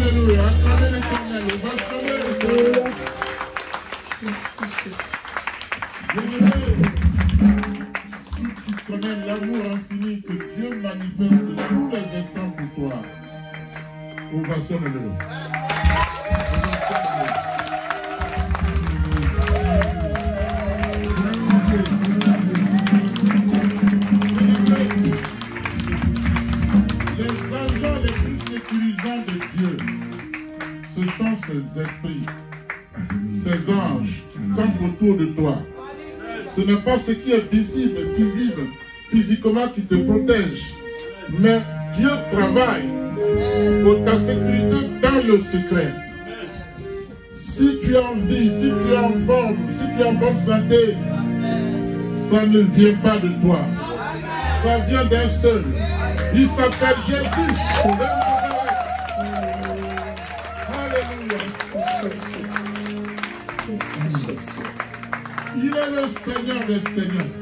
Alléluia. Acclamez l'Éternel. On va acclamer l'Éternel. Merci Jésus. Si tu connais l'amour infini que Dieu manifeste tous les instants pour toi, ovationne-le. Les agents les plus sécurisants de Dieu, ce sont ces esprits, ces anges qui campent autour de toi. Ce n'est pas ce qui est visible, physiquement qui te protège, mais Dieu travaille pour ta sécurité dans le secret. Si tu es en vie, si tu es en forme, si tu es en bonne santé, ça ne vient pas de toi. Ça vient d'un seul. Il s'appelle Jésus. Alléluia. Il est le Seigneur des Seigneurs.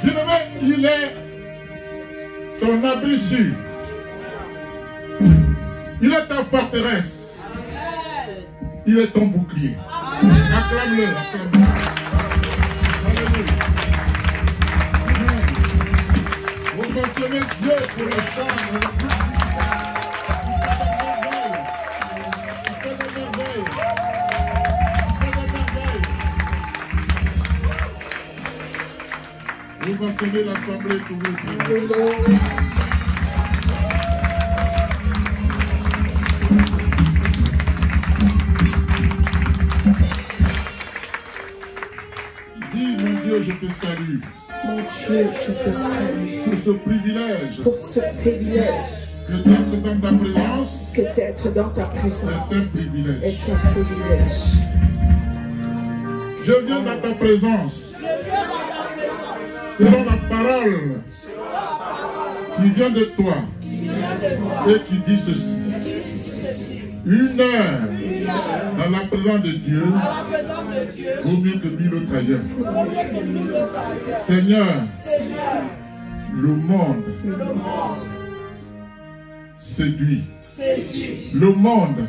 Bien-aimé, il est ton abri sûr. Il est ta forteresse. Il est ton bouclier. Acclame-le, acclame-le. Alléluia. Vous mentionnez Dieu pour les chants. Vous mentionnez l'assemblée pour vous. Dis, mon Dieu, je te salue. Mon Dieu, je te salue. Pour ce privilège. Pour ce privilège. Que d'être dans ta présence. Que d'être dans ta présence. C'est un privilège. Est un privilège. Je viens dans ta présence. Selon la parole qui vient de toi et qui dit ceci. Une heure dans la présence de Dieu vaut mieux que 1000 autres ailleurs. Seigneur, le monde séduit. Le monde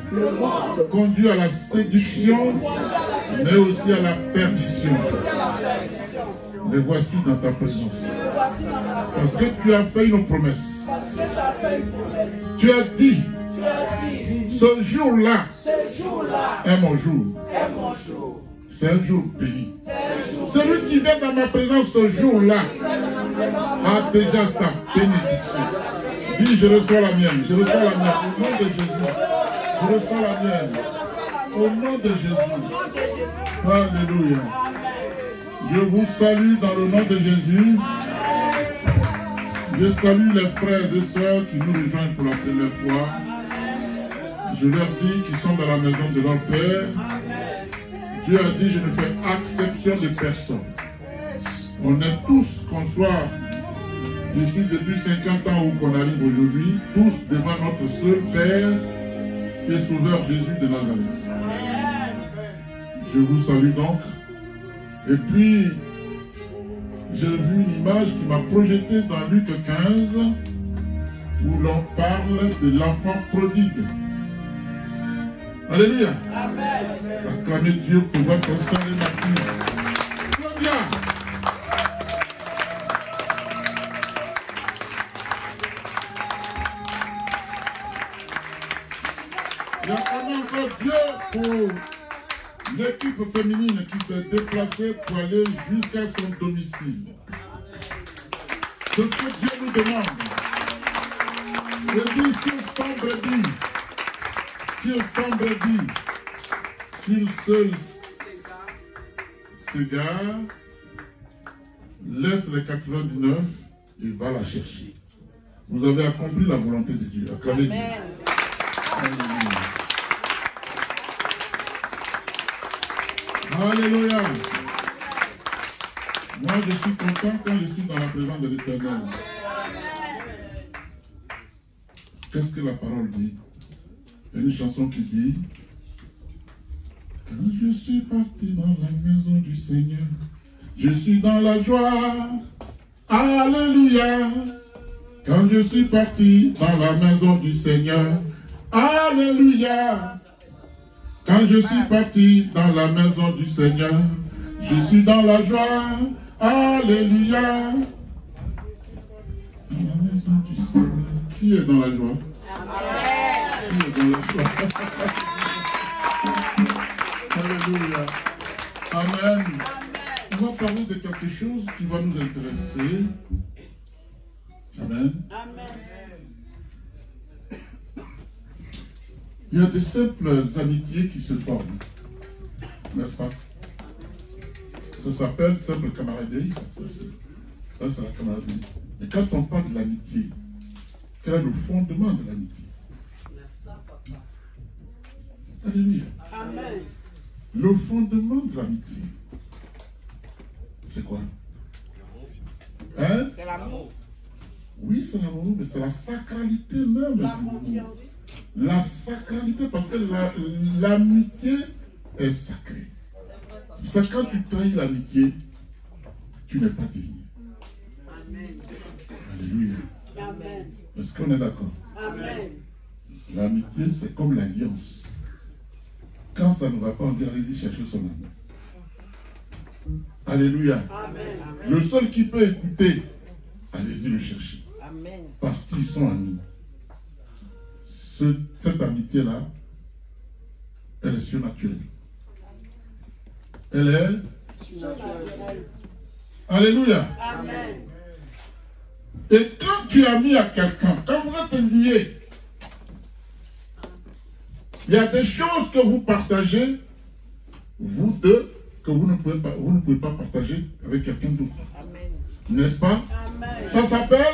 conduit à la séduction, mais aussi à la perdition. Mais voici dans ta présence. Parce que tu as fait une promesse. Tu as dit, ce jour-là est mon jour. C'est un jour béni. Celui qui vient dans ma présence ce jour-là a déjà sa bénédiction. Dis, je reçois la mienne. Je reçois la mienne. Au nom de Jésus. Je reçois la mienne. Au nom de Jésus. Alléluia. Je vous salue dans le nom de Jésus. Je salue les frères et sœurs qui nous rejoignent pour la première fois. Je leur dis qu'ils sont dans la maison de leur Père. Dieu a dit, je ne fais exception de personne. On est tous, qu'on soit ici depuis 50 ans ou qu'on arrive aujourd'hui, tous devant notre seul Père et Sauveur Jésus de Nazareth. Je vous salue donc. Et puis, j'ai vu une image qui m'a projeté dans Luc 15, où l'on parle de l'enfant prodigue. Alléluia. Amen. Acclamez Dieu pour votre sang et ma fille. Très bien. J'acclame encore Dieu pour l'équipe féminine qui s'est déplacée pour aller jusqu'à son domicile. C'est ce que Dieu nous demande. Je dis sur son brebis, s'il seul s'égare, laisse les 99 et va la chercher. Vous avez accompli la volonté de Dieu. Acclamez Dieu. Alléluia. Moi, je suis content quand je suis dans la présence de l'Éternel. Qu'est-ce que la parole dit? Il y a une chanson qui dit: quand je suis parti dans la maison du Seigneur, je suis dans la joie. Alléluia. Quand je suis parti dans la maison du Seigneur, alléluia. Quand je suis parti dans la maison du Seigneur, je suis dans la joie, alléluia. Dans la maison du Seigneur. Qui est dans la joie? Qui est dans la joie? Alléluia. Amen. On va parler de quelque chose qui va nous intéresser. Amen. Il y a des simples amitiés qui se forment, n'est-ce pas? Ça s'appelle simple camaraderie, ça c'est la camaraderie. Mais quand on parle de l'amitié, quel est le fondement de l'amitié? Alléluia. Amen. Le fondement de l'amitié, c'est quoi? Hein? C'est l'amour. Oui, c'est l'amour, mais c'est la sacralité même. La confiance. La sacralité, parce que l'amitié est sacrée. C'est quand tu trahis l'amitié, tu n'es pas digne. Amen. Alléluia. Amen. Est-ce qu'on est d'accord? Amen. L'amitié, c'est comme l'alliance. Quand ça ne va pas, on dit allez-y chercher son ami. Alléluia. Amen. Le seul qui peut écouter, allez-y le chercher. Amen. Parce qu'ils sont amis. Cette amitié-là, elle est surnaturelle. Elle est... Alléluia. Amen. Et quand tu es ami à quelqu'un, quand vous êtes liés, il y a des choses que vous partagez, vous deux, que vous ne pouvez pas partager avec quelqu'un d'autre. Amen. N'est-ce pas? Amen. Ça s'appelle...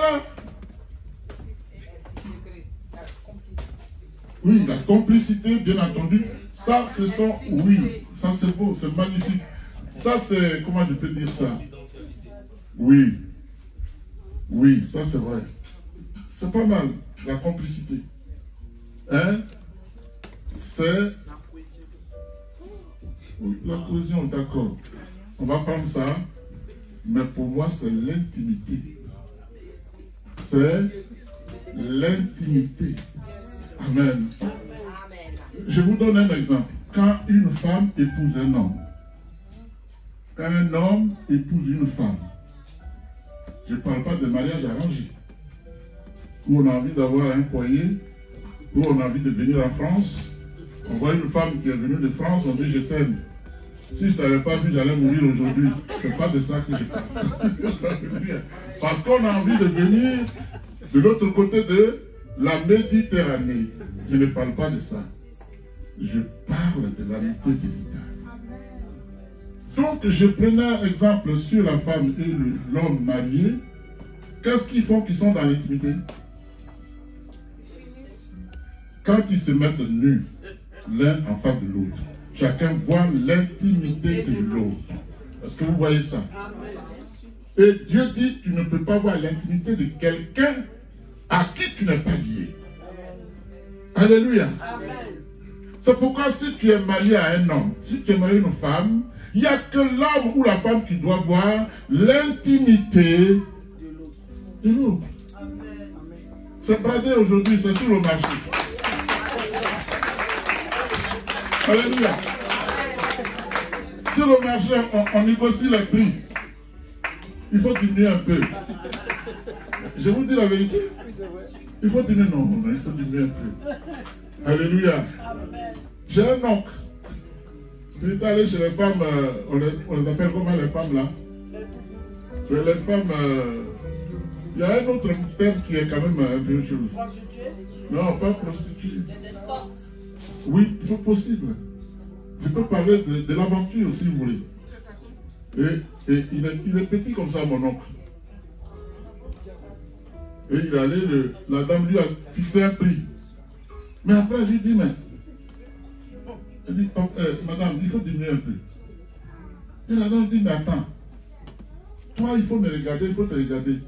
Oui, la complicité, bien entendu. Ça, ce sont... Oui, ça c'est beau, c'est magnifique. Ça, c'est... Comment je peux dire ça? Oui. Oui, ça c'est vrai. C'est pas mal, la complicité. Hein? C'est... Oui, la cohésion, d'accord. On va prendre ça. Mais pour moi, c'est l'intimité. C'est l'intimité. Amen. Je vous donne un exemple. Quand une femme épouse un homme épouse une femme, je ne parle pas de mariage arrangé, où on a envie d'avoir un foyer, où on a envie de venir en France, on voit une femme qui est venue de France, on dit je t'aime. Si je ne t'avais pas vu, j'allais mourir aujourd'hui. Ce n'est pas de ça que je parle. Parce qu'on a envie de venir de l'autre côté de la Méditerranée. Je ne parle pas de ça. Je parle de l'amitié véritable. Donc, je prenais un exemple sur la femme et l'homme marié. Qu'est-ce qu'ils font qui sont dans l'intimité? Quand ils se mettent nus, l'un en face de l'autre, chacun voit l'intimité de l'autre. Est-ce que vous voyez ça? Et Dieu dit, tu ne peux pas voir l'intimité de quelqu'un à qui tu n'es pas lié. Alléluia. C'est pourquoi si tu es marié à un homme, si tu es marié à une femme, il n'y a que l'homme ou la femme qui doit voir l'intimité de l'autre. C'est bradé aujourd'hui, c'est sur le marché. Alléluia. Sur le marché, on négocie les prix. Il faut diminuer un peu. Je vous dis la vérité. Il faut diminuer, non, il faut diminuer un peu. Alléluia. J'ai un oncle. Il est allé chez les femmes, on les appelle comment les femmes là? Les femmes, il y a un autre terme qui est quand même un peu chose. Non, pas prostituée. Oui, c'est possible. Je peux parler de l'aventure si vous voulez. Et il est petit comme ça, mon oncle. Et il est allé, la dame lui a fixé un prix. Mais après, je lui dis, mais... Elle dit, madame, il faut diminuer un peu. Et la dame dit, mais attends. Toi, il faut me regarder, il faut te regarder.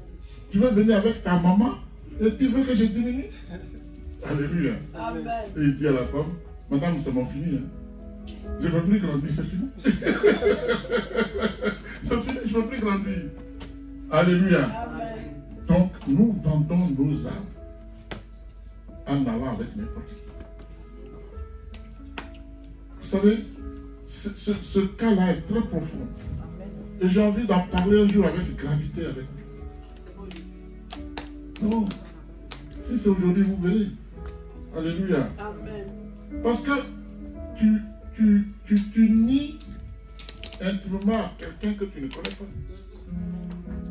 Tu veux venir avec ta maman et tu veux que je diminue? Alléluia. Amen. Et il dit à la femme, madame, c'est mon fini. Hein. Je ne peux plus grandir, c'est fini. C'est fini, je ne peux plus grandir. Alléluia. Amen. Donc, nous vendons nos âmes en allant avec n'importe qui. Vous savez, ce cas-là est très profond. Et j'ai envie d'en parler un jour avec gravité avec vous. Non. Si c'est aujourd'hui, vous verrez. Alléluia. Amen. Parce que tu nies intimement quelqu'un que tu ne connais pas.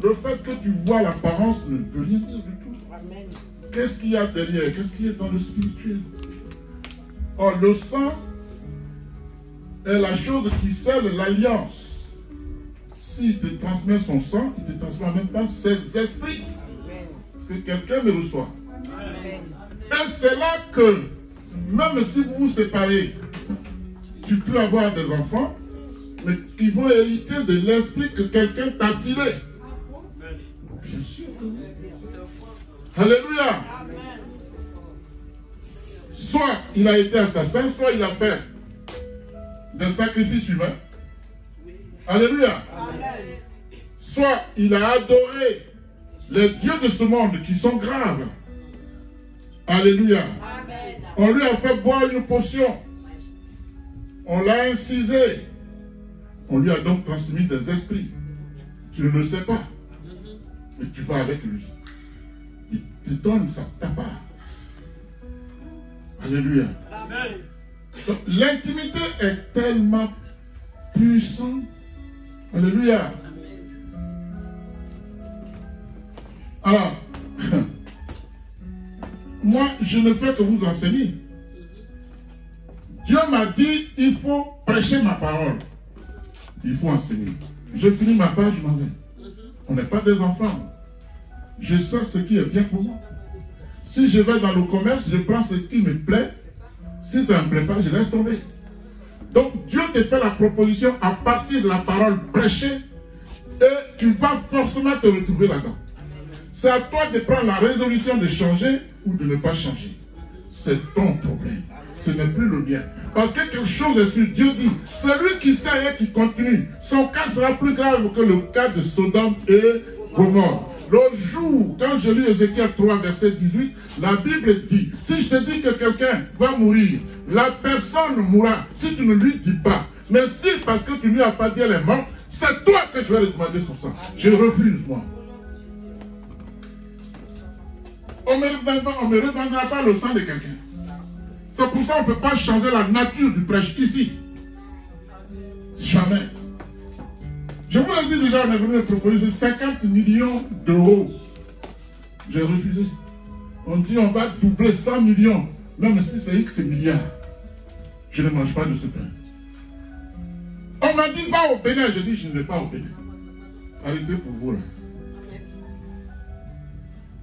Le fait que tu vois l'apparence ne veut rien dire du tout. Amen. Qu'est-ce qu'il y a derrière? Qu'est-ce qu'il y a dans le spirituel? Or, le sang est la chose qui scelle l'alliance. S'il te transmet son sang, il te transmet en même temps ses esprits. Que quelqu'un le reçoit. Amen. Et c'est là que, même si vous vous séparez, tu peux avoir des enfants, mais qui vont hériter de l'esprit que quelqu'un t'a filé. Bien sûr. Alléluia. Amen. Soit il a été assassin, soit il a fait des sacrifices humains. Alléluia. Amen. Soit il a adoré les dieux de ce monde qui sont graves. Alléluia. Amen. On lui a fait boire une potion. On l'a incisé. On lui a donc transmis des esprits. Tu ne le sais pas. Et tu vas avec lui. Il te donne ta part. Alléluia. Amen. Donc, l'intimité est tellement puissante. Alléluia. Alors, moi, je ne fais que vous enseigner. Dieu m'a dit, il faut prêcher ma parole. Il faut enseigner. Je finis ma page, je m'en vais. On n'est pas des enfants. Je sais ce qui est bien pour moi. Si je vais dans le commerce, je prends ce qui me plaît. Si ça ne me plaît pas, je laisse tomber. Donc, Dieu te fait la proposition à partir de la parole prêchée et tu vas forcément te retrouver là-dedans. C'est à toi de prendre la résolution de changer ou de ne pas changer. C'est ton problème. Ce n'est plus le mien. Parce que quelque chose est sûr. Dieu dit, celui qui sait et qui continue, son cas sera plus grave que le cas de Sodome et Gomorrhe. Le jour, quand je lis Ézéchiel 3, verset 18, la Bible dit, si je te dis que quelqu'un va mourir, la personne mourra si tu ne lui dis pas. Mais si, parce que tu ne lui as pas dit elle est morte, c'est toi que je vais lui demander son sang. Je refuse, moi. On ne répandra pas le sang de quelqu'un. C'est pour ça qu'on ne peut pas changer la nature du prêche ici. Jamais. Je vous l'ai dit déjà, on est venu me proposer 50 millions d'euros. J'ai refusé. On dit on va doubler 100 millions. Même si c'est X milliards. Je ne mange pas de ce pain. On m'a dit va au Bénin. Je dis je ne vais pas au Bénin. Arrêtez pour vous là.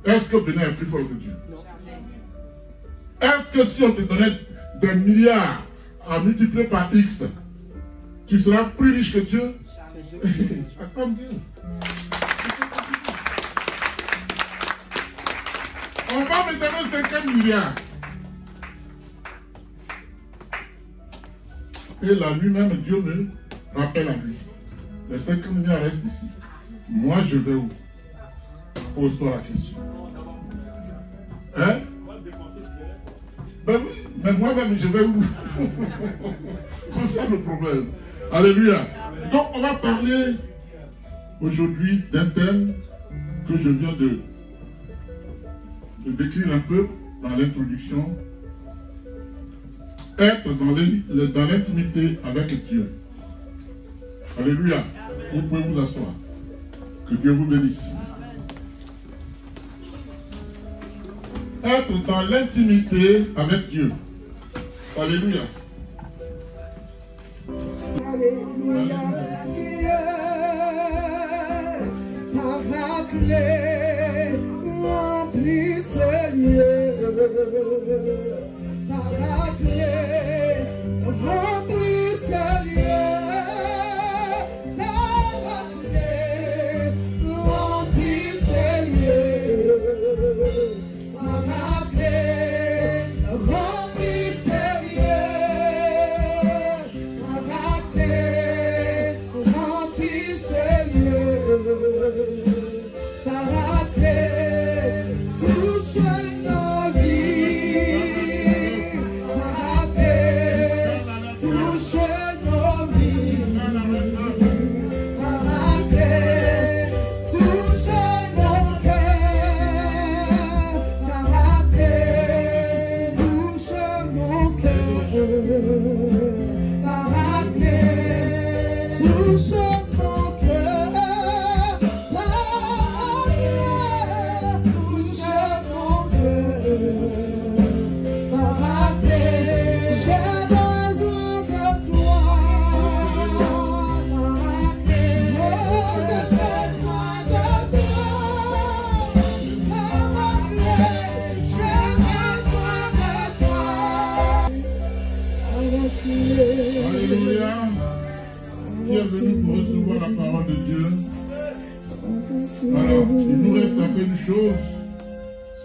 Est-ce que Bénin est plus fort que Dieu? Est-ce que si on te donnait des milliards à multiplier par X, tu seras plus riche que Dieu? Attends Dieu. On va me donner 50 milliards. Et la nuit même, Dieu me rappelle à lui. Les 50 milliards restent ici. Moi, je vais où? Pose-toi la question. Hein? Ben oui, mais moi-même, je vais où? C'est ça le problème. Alléluia. Donc, on va parler aujourd'hui d'un thème que je viens de décrire un peu dans l'introduction. Être dans l'intimité avec Dieu. Alléluia. Vous pouvez vous asseoir. Que Dieu vous bénisse. Être dans l'intimité avec Dieu. Alléluia. Alléluia. Par la clé, remplis Seigneur. Par la clé, remplis Seigneur. Par la clé, remplis Seigneur. Par la clé, remplis Seigneur. Par la clé, remplis Seigneur. Par la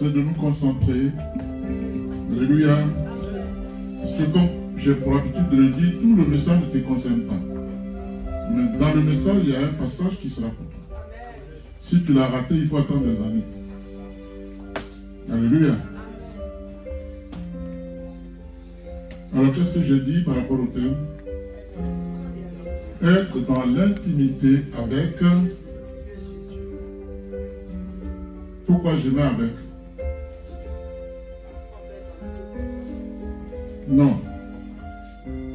c'est de nous concentrer. Alléluia. Parce que comme j'ai pour l'habitude de le dire, tout le message ne te concerne pas. Mais dans le message, il y a un passage qui sera pour toi. Si tu l'as raté, il faut attendre des années. Alléluia. Alors, qu'est-ce que j'ai dit par rapport au thème? Être dans l'intimité avec. Pourquoi je mets avec? Non.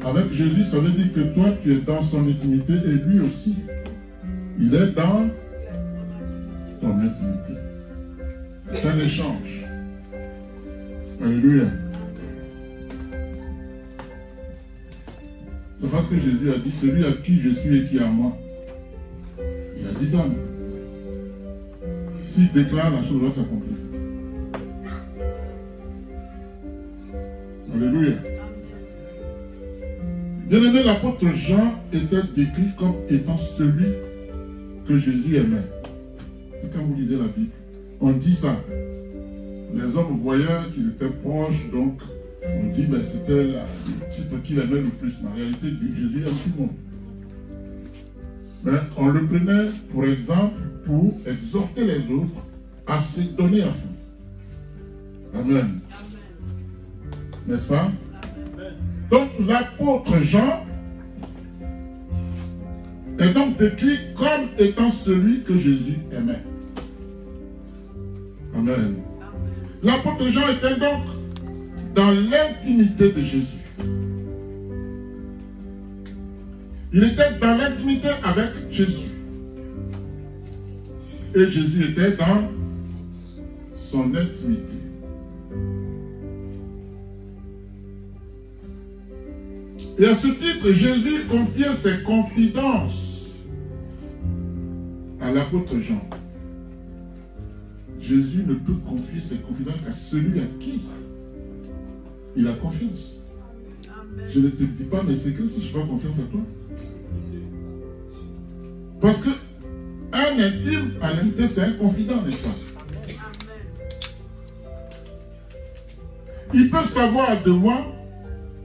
Avec Jésus, ça veut dire que toi, tu es dans son intimité et lui aussi. Il est dans ton intimité. C'est un échange. Alléluia. C'est parce que Jésus a dit, celui à qui je suis et qui est à moi. Il a dit ça. S'il déclare, la chose va s'accomplir. Alléluia. Bien-aimé, l'apôtre Jean était décrit comme étant celui que Jésus aimait. Et quand vous lisez la Bible, on dit ça. Les hommes voyaient qu'ils étaient proches, donc on dit que c'était le type qu'il aimait le plus. Mais en réalité, Jésus aime tout le monde. Mais on le prenait pour exemple pour exhorter les autres à se donner à fond. Amen. N'est-ce pas? Donc l'apôtre Jean est donc décrit comme étant celui que Jésus aimait. Amen. L'apôtre Jean était donc dans l'intimité de Jésus. Il était dans l'intimité avec Jésus. Et Jésus était dans son intimité. Et à ce titre, Jésus confiait ses confidences à l'apôtre Jean. Jésus ne peut confier ses confidences qu'à celui à qui il a confiance. Je ne te dis pas, mais c'est que si je fais confiance à toi. Parce que un intime, en réalité, c'est un confident, n'est-ce pas? Il peut savoir de moi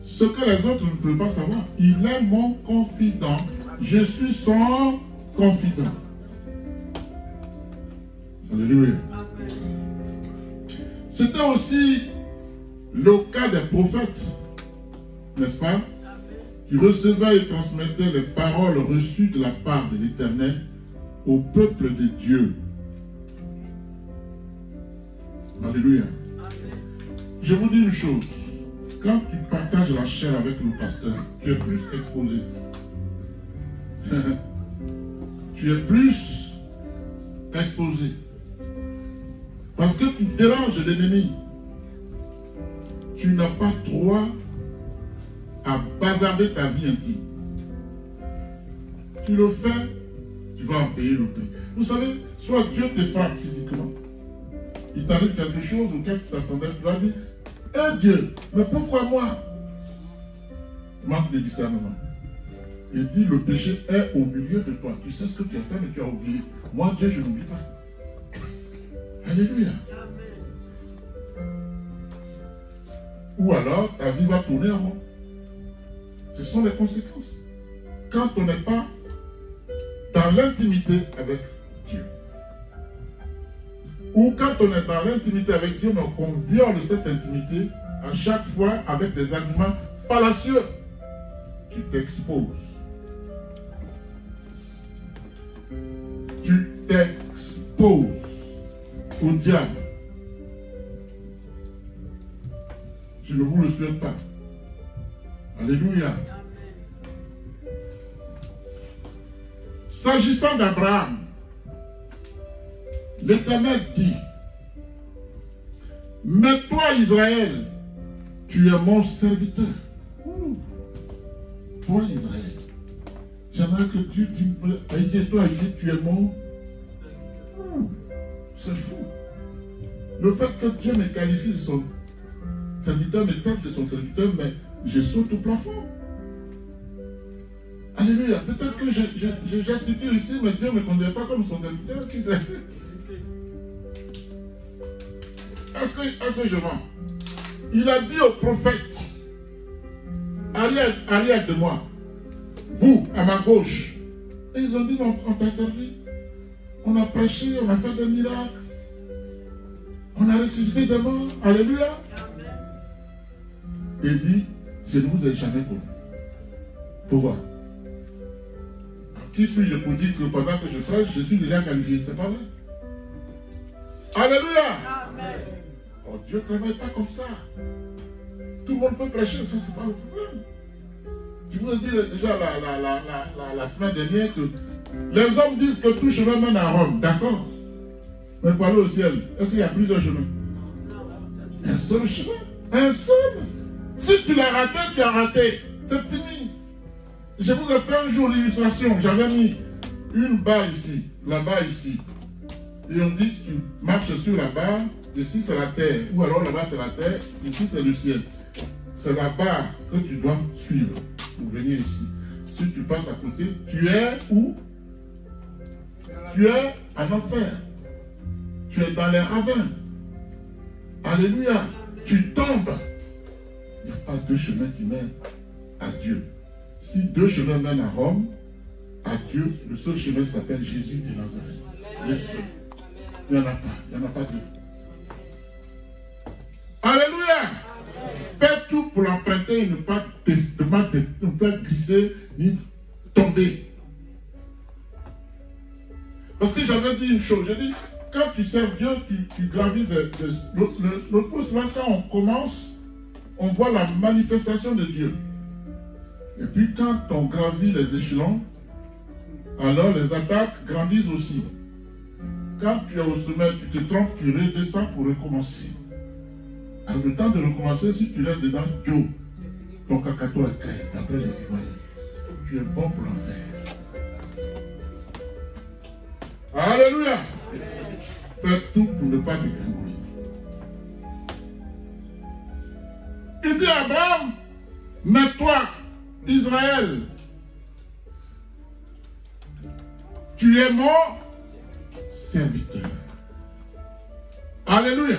ce que les autres ne peuvent pas savoir. Il est mon confident. Je suis son confident. Alléluia. C'était aussi le cas des prophètes, n'est-ce pas? Qui recevaient et transmettaient les paroles reçues de la part de l'Éternel au peuple de Dieu. Alléluia. Je vous dis une chose. Quand tu partages la chair avec le pasteur, tu es plus exposé. Tu es plus exposé. Parce que tu déranges l'ennemi. Tu n'as pas droit à bazarder ta vie intime. Tu le fais, tu vas en payer le prix. Vous savez, soit Dieu te frappe physiquement, il t'arrive quelque chose auquel tu t'attendais, tu vas dire, eh Dieu, mais pourquoi moi? Manque de discernement. Il dit, le péché est au milieu de toi. Tu sais ce que tu as fait, mais tu as oublié. Moi, Dieu, je n'oublie pas. Alléluia. Ou alors, ta vie va tourner en rond. Ce sont les conséquences. Quand on n'est pas dans l'intimité avec Dieu. Ou quand on est dans l'intimité avec Dieu, mais qu'on viole cette intimité à chaque fois avec des arguments fallacieux, tu t'exposes. Tu t'exposes au diable. Je ne vous le souhaite pas. Alléluia. S'agissant d'Abraham, l'Éternel dit, mais toi Israël, tu es mon serviteur. Toi Israël. J'aimerais que Dieu dise, toi tu es mon serviteur. C'est fou. Le fait que Dieu me qualifie de son serviteur, me traite de son serviteur, mais je saute au plafond. Alléluia. Peut-être que j'institue ici, mais Dieu ne me considère pas comme son serviteur. Qui sait? est-ce que je mens? Il a dit au prophète, arrière de moi, vous, à ma gauche. Et ils ont dit, on t'a servi. On a prêché, on a fait des miracles. On a ressuscité des morts. Alléluia. Il dit, je ne vous ai jamais connu. Pourquoi? Qui suis-je pour dire que pendant que je prêche, je suis déjà qualifié? C'est pas vrai. Alléluia. Amen. Oh, Dieu ne travaille pas comme ça. Tout le monde peut prêcher, ça c'est pas le problème. Je vous ai dit déjà la semaine dernière que les hommes disent que tout chemin mène à Rome, d'accord? Mais pour aller au ciel, est-ce qu'il y a plusieurs chemins? Un seul chemin. Un seul. Si tu l'as raté, tu as raté. C'est fini. Je vous ai fait un jour l'illustration. J'avais mis une barre ici, là-bas ici. Et on dit que tu marches sur la barre, ici c'est la terre, ou alors là-bas c'est la terre, ici c'est le ciel. C'est la barre que tu dois suivre pour venir ici. Si tu passes à côté, tu es où? Tu es en enfer. Tu es dans les ravins. Alléluia. Tu tombes. Il n'y a pas deux chemins qui mènent à Dieu. Si deux chemins mènent à Rome, à Dieu, le seul chemin s'appelle Jésus de Nazareth. Le seul. Il n'y en a pas. Il n'y en a pas deux. Alléluia. Fais tout pour l'emprunter et ne pas glisser ni tomber. Parce que j'avais dit une chose. J'ai dit, quand tu sers Dieu, tu gravis le plus souvent, quand on commence, on voit la manifestation de Dieu. Et puis quand on gravit les échelons, alors les attaques grandissent aussi. Quand tu es au sommet, tu te trompes, tu redescends pour recommencer. À le temps de recommencer, si tu restes dedans, Dieu, ton cacato est clair, d'après les Ivoiriens. Tu es bon pour l'enfer. Alléluia. Fais tout pour ne pas dégringoler. Il dit à Abraham, mais toi, Israël, tu es mon serviteur. Alléluia.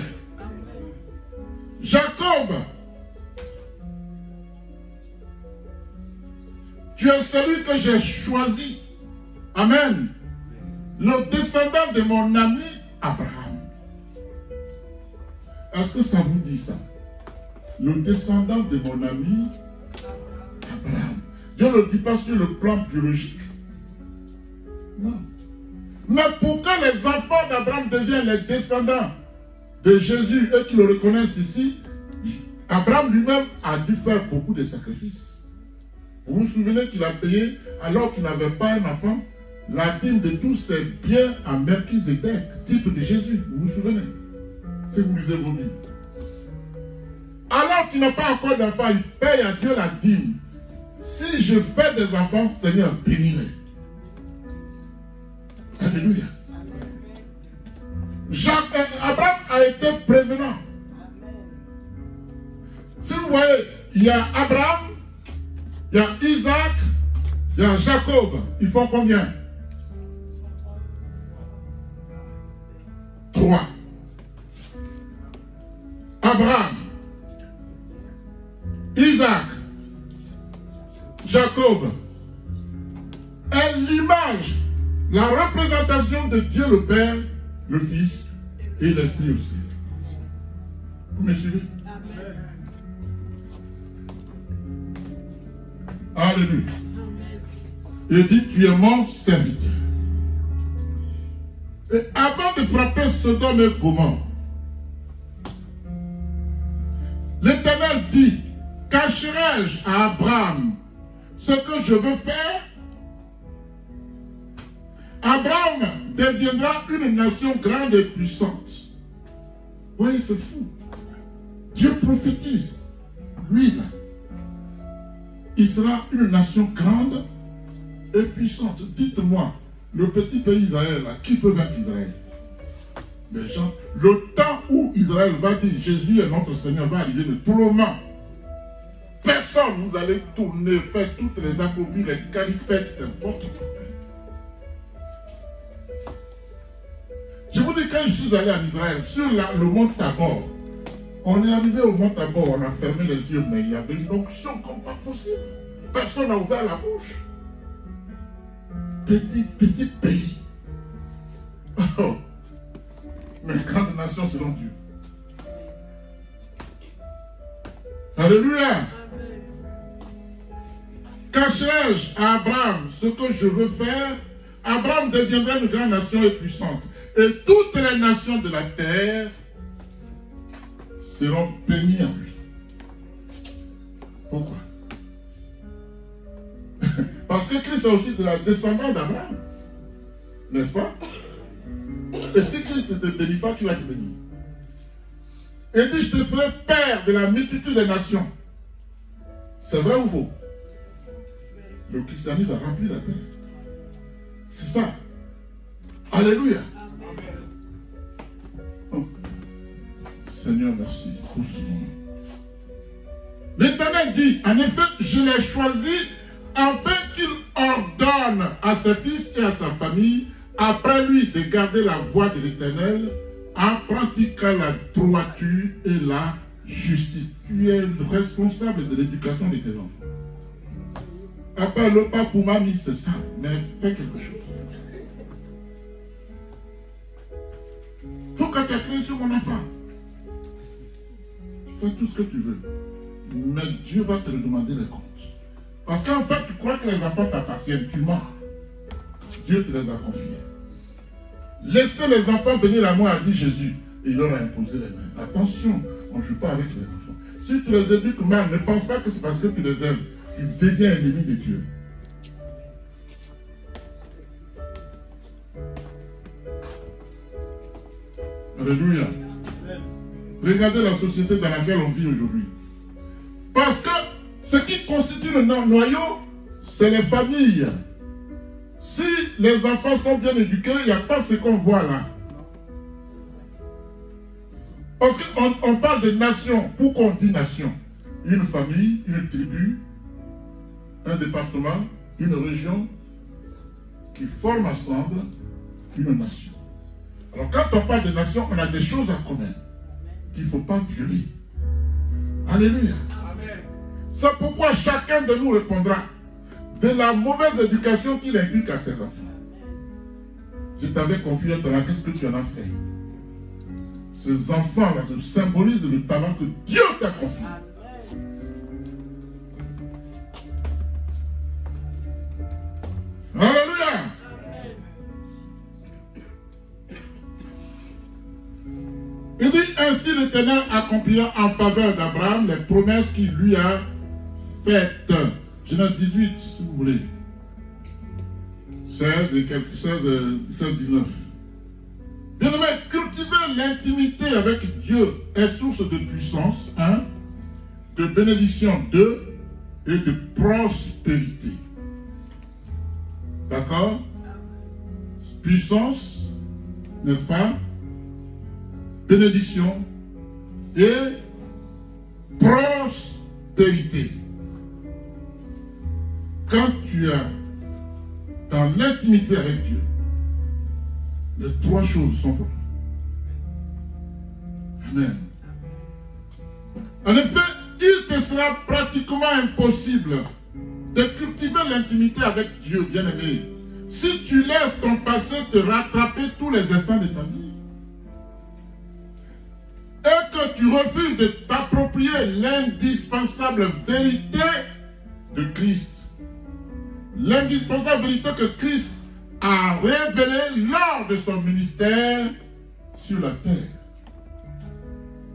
Jacob, tu es celui que j'ai choisi. Amen. Le descendant de mon ami Abraham. Est-ce que ça vous dit ça? Le descendant de mon ami Abraham. Dieu ne le dit pas sur le plan biologique. Non. Mais pour que les enfants d'Abraham deviennent les descendants de Jésus et qu'ils le reconnaissent ici, Abraham lui-même a dû faire beaucoup de sacrifices. Vous vous souvenez qu'il a payé, alors qu'il n'avait pas un enfant, la dîme de tous ses biens à Melchizedek, type de Jésus. Vous vous souvenez? Si vous lisez vos Bibles. Alors qu'il n'a pas encore d'enfant, il paye à Dieu la dîme. Si je fais des enfants, Seigneur, bénis-les. Alléluia. Abraham a été prévenant. Si vous voyez, il y a Abraham, il y a Isaac, il y a Jacob. Ils font combien? 3. Abraham, Isaac, Jacob est l'image, la représentation de Dieu le Père, le Fils et l'Esprit aussi. Vous me suivez? Alléluia. Il dit, tu es mon serviteur. Et avant de frapper Sodome et Gomorrhe, l'Éternel dit, cacherai-je à Abraham ce que je veux faire? Abraham deviendra une nation grande et puissante. Vous voyez, c'est fou. Dieu prophétise. Lui, là, il sera une nation grande et puissante. Dites-moi, le petit pays Israël, là, qui peut vaincre Israël? Les gens, le temps où Israël va dire Jésus est notre Seigneur va arriver de tout le monde. Personne, vous allez tourner, faire toutes les acrobaties, les calipettes, c'est votre problème. Je vous dis, quand je suis allé en Israël, sur le mont Tabor, On est arrivé au Mont Tabor, on a fermé les yeux, mais il y avait une onction comme pas possible. Personne n'a ouvert la bouche. Petit pays. Oh. Mais grande nation selon Dieu. Alléluia. Cacherai-je à Abraham ce que je veux faire? Abraham deviendra une grande nation et puissante. Et toutes les nations de la terre seront bénies en lui. Pourquoi? Parce que Christ est aussi de la descendance d'Abraham. N'est-ce pas? Et si Christ ne te bénit pas, qui va te bénir? Il dit, je te ferai père de la multitude des nations. C'est vrai ou faux? Le christianisme a rempli la terre. C'est ça. Alléluia. Oh. Seigneur, merci pour ce moment. L'Éternel dit, en effet, je l'ai choisi afin qu'il ordonne à ses fils et à sa famille, après lui, de garder la voie de l'Éternel, en pratiquant la droiture et la justice. Tu es responsable de l'éducation de tes enfants. Appelle-le pas pour mamie, c'est ça, mais fais quelque chose. Tout quand tu as créé sur mon enfant, fais tout ce que tu veux. Mais Dieu va te demander les comptes. Parce qu'en fait, tu crois que les enfants t'appartiennent, tu mens. Dieu te les a confiés. Laissez les enfants venir à moi, a dit Jésus. Et il leur a imposé les mains. Attention, on ne joue pas avec les enfants. Si tu les éduques mal, ne pense pas que c'est parce que tu les aimes. Tu deviens ennemi de Dieu. Alléluia. Regardez la société dans laquelle on vit aujourd'hui. Parce que ce qui constitue le noyau, c'est les familles. Si les enfants sont bien éduqués, il n'y a pas ce qu'on voit là. Parce qu'on parle de nation. Pourquoi on dit nation? Une famille, une tribu, un département, une région qui forment ensemble une nation. Alors quand on parle de nation, on a des choses en commun qu'il ne faut pas violer. Alléluia. C'est pourquoi chacun de nous répondra de la mauvaise éducation qu'il inculque à ses enfants. Je t'avais confié ton qu'est-ce que tu en as fait? Ces enfants-là symbolisent le talent que Dieu t'a confié. Alléluia. Il dit ainsi l'Éternel accomplira en faveur d'Abraham les promesses qu'il lui a faites. Genèse 18, si vous voulez. 16 et quelques 16, 19. Bien aimé, cultiver l'intimité avec Dieu est source de puissance, 1, de bénédiction, 2, et de prospérité. D'accord? Puissance, n'est-ce pas? Bénédiction et prospérité. Quand tu es dans l'intimité avec Dieu, les trois choses sont pour toi. Amen. En effet, il te sera pratiquement impossible de cultiver l'intimité avec Dieu, bien-aimé, si tu laisses ton passé te rattraper tous les instants de ta vie. Et que tu refuses de t'approprier l'indispensable vérité de Christ. L'indispensable vérité que Christ a révélée lors de son ministère sur la terre.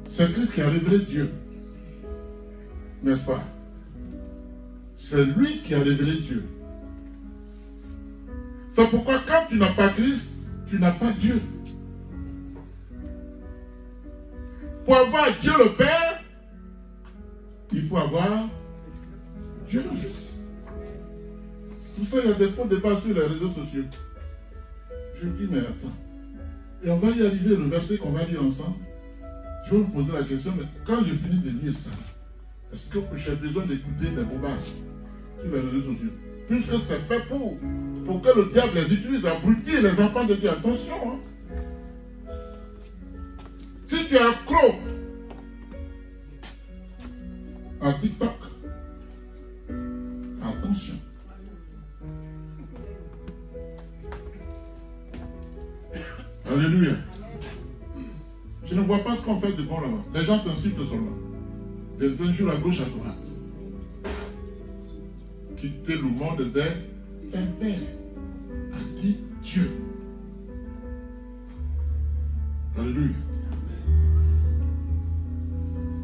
C'est Christ qui a révélé Dieu. N'est-ce pas? C'est lui qui a révélé Dieu. C'est pourquoi quand tu n'as pas Christ, tu n'as pas Dieu. Pour avoir Dieu le Père, il faut avoir Dieu le Fils. Tout ça, il y a des faux débats sur les réseaux sociaux. Je me dis, mais attends. Et on va y arriver, le verset qu'on va lire ensemble. Je vais me poser la question, mais quand je finis de lire ça, est-ce que j'ai besoin d'écouter des bobards sur les réseaux sociaux? Puisque c'est fait pour que le diable les utilise à abrutir les enfants de Dieu. Attention, hein. Si tu es accro à TikTok. Attention. Alléluia. Je ne vois pas ce qu'on fait de bon là-bas. Les gens s'insultent seulement. Des injures à gauche, à droite. Quitter le monde des pervers, a dit Dieu. Alléluia.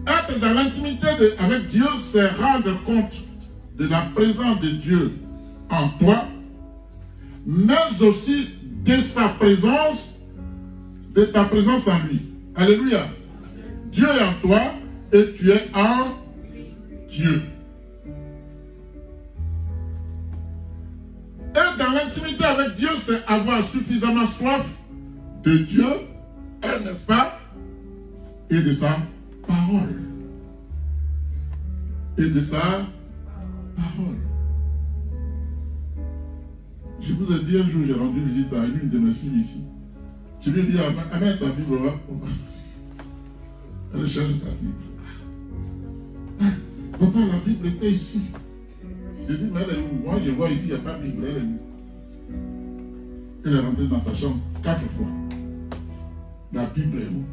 Être dans l'intimité avec Dieu, c'est rendre compte de la présence de Dieu en toi, mais aussi de sa présence, de ta présence en lui. Alléluia. Dieu est en toi et tu es en Dieu. Et dans l'intimité avec Dieu, c'est avoir suffisamment soif de Dieu, n'est-ce pas? Et de sa parole. Et de sa parole. Je vous ai dit un jour, j'ai rendu visite à une de mes filles ici. Je lui ai dit, amène ta Bible, elle cherche sa Bible. Papa, la Bible était ici. J'ai dit, mais elle est où? Moi, je vois ici, il n'y a pas de Bible. Elle est où? Elle est rentrée dans sa chambre 4 fois. La Bible est où?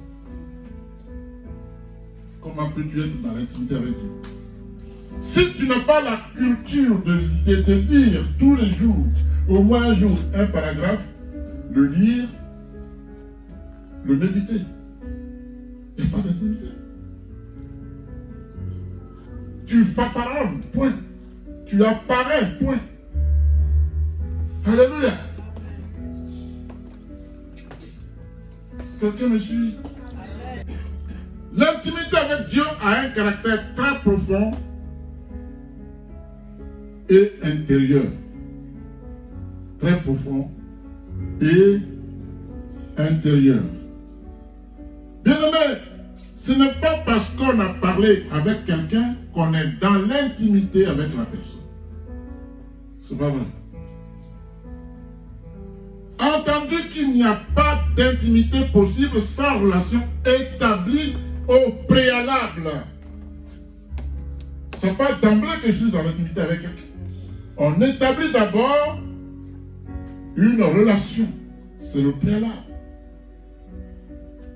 Comment peux-tu être dans l'intimité avec Dieu? Si tu n'as pas la culture de lire tous les jours, au moins un jour, un paragraphe, le lire, le méditer, il n'y a pas d'intimité. Tu fanfaronnes, point. Tu apparais, point. Alléluia. Quelqu'un me suit? L'intimité avec Dieu a un caractère très profond et intérieur. Très profond et intérieur. Bien-aimé, ce n'est pas parce qu'on a parlé avec quelqu'un qu'on est dans l'intimité avec la personne. C'est pas vrai. Entendu qu'il n'y a pas d'intimité possible sans relation établie au préalable. Ce n'est pas d'emblée que je suis dans l'intimité avec quelqu'un. On établit d'abord une relation. C'est le préalable.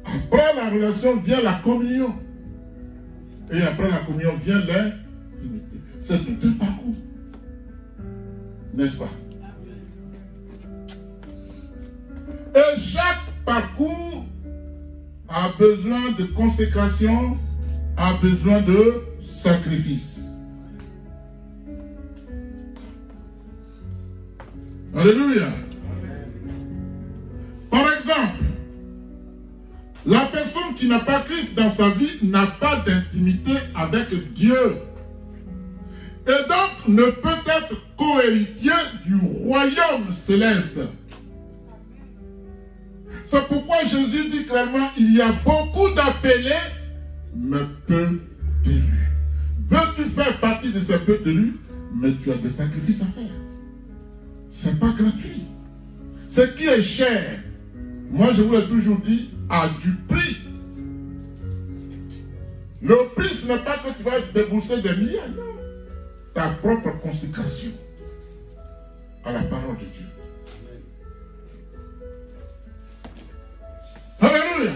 Après la relation vient la communion. Et après la communion vient l'intimité. C'est tout un parcours. N'est-ce pas? Et chaque parcours a besoin de consécration, a besoin de sacrifice. Alléluia. Par exemple, la personne qui n'a pas Christ dans sa vie n'a pas d'intimité avec Dieu. Et donc ne peut être co-héritier du royaume céleste. C'est pourquoi Jésus dit clairement, il y a beaucoup d'appelés, mais peu d'élus. Veux-tu faire partie de ces peu d'élus, mais tu as des sacrifices à faire. Ce n'est pas gratuit. Ce qui est cher, moi je vous l'ai toujours dit, a du prix. Le prix, ce n'est pas que tu vas débourser des milliards, non. Ta propre consécration à la parole de Dieu. Alléluia.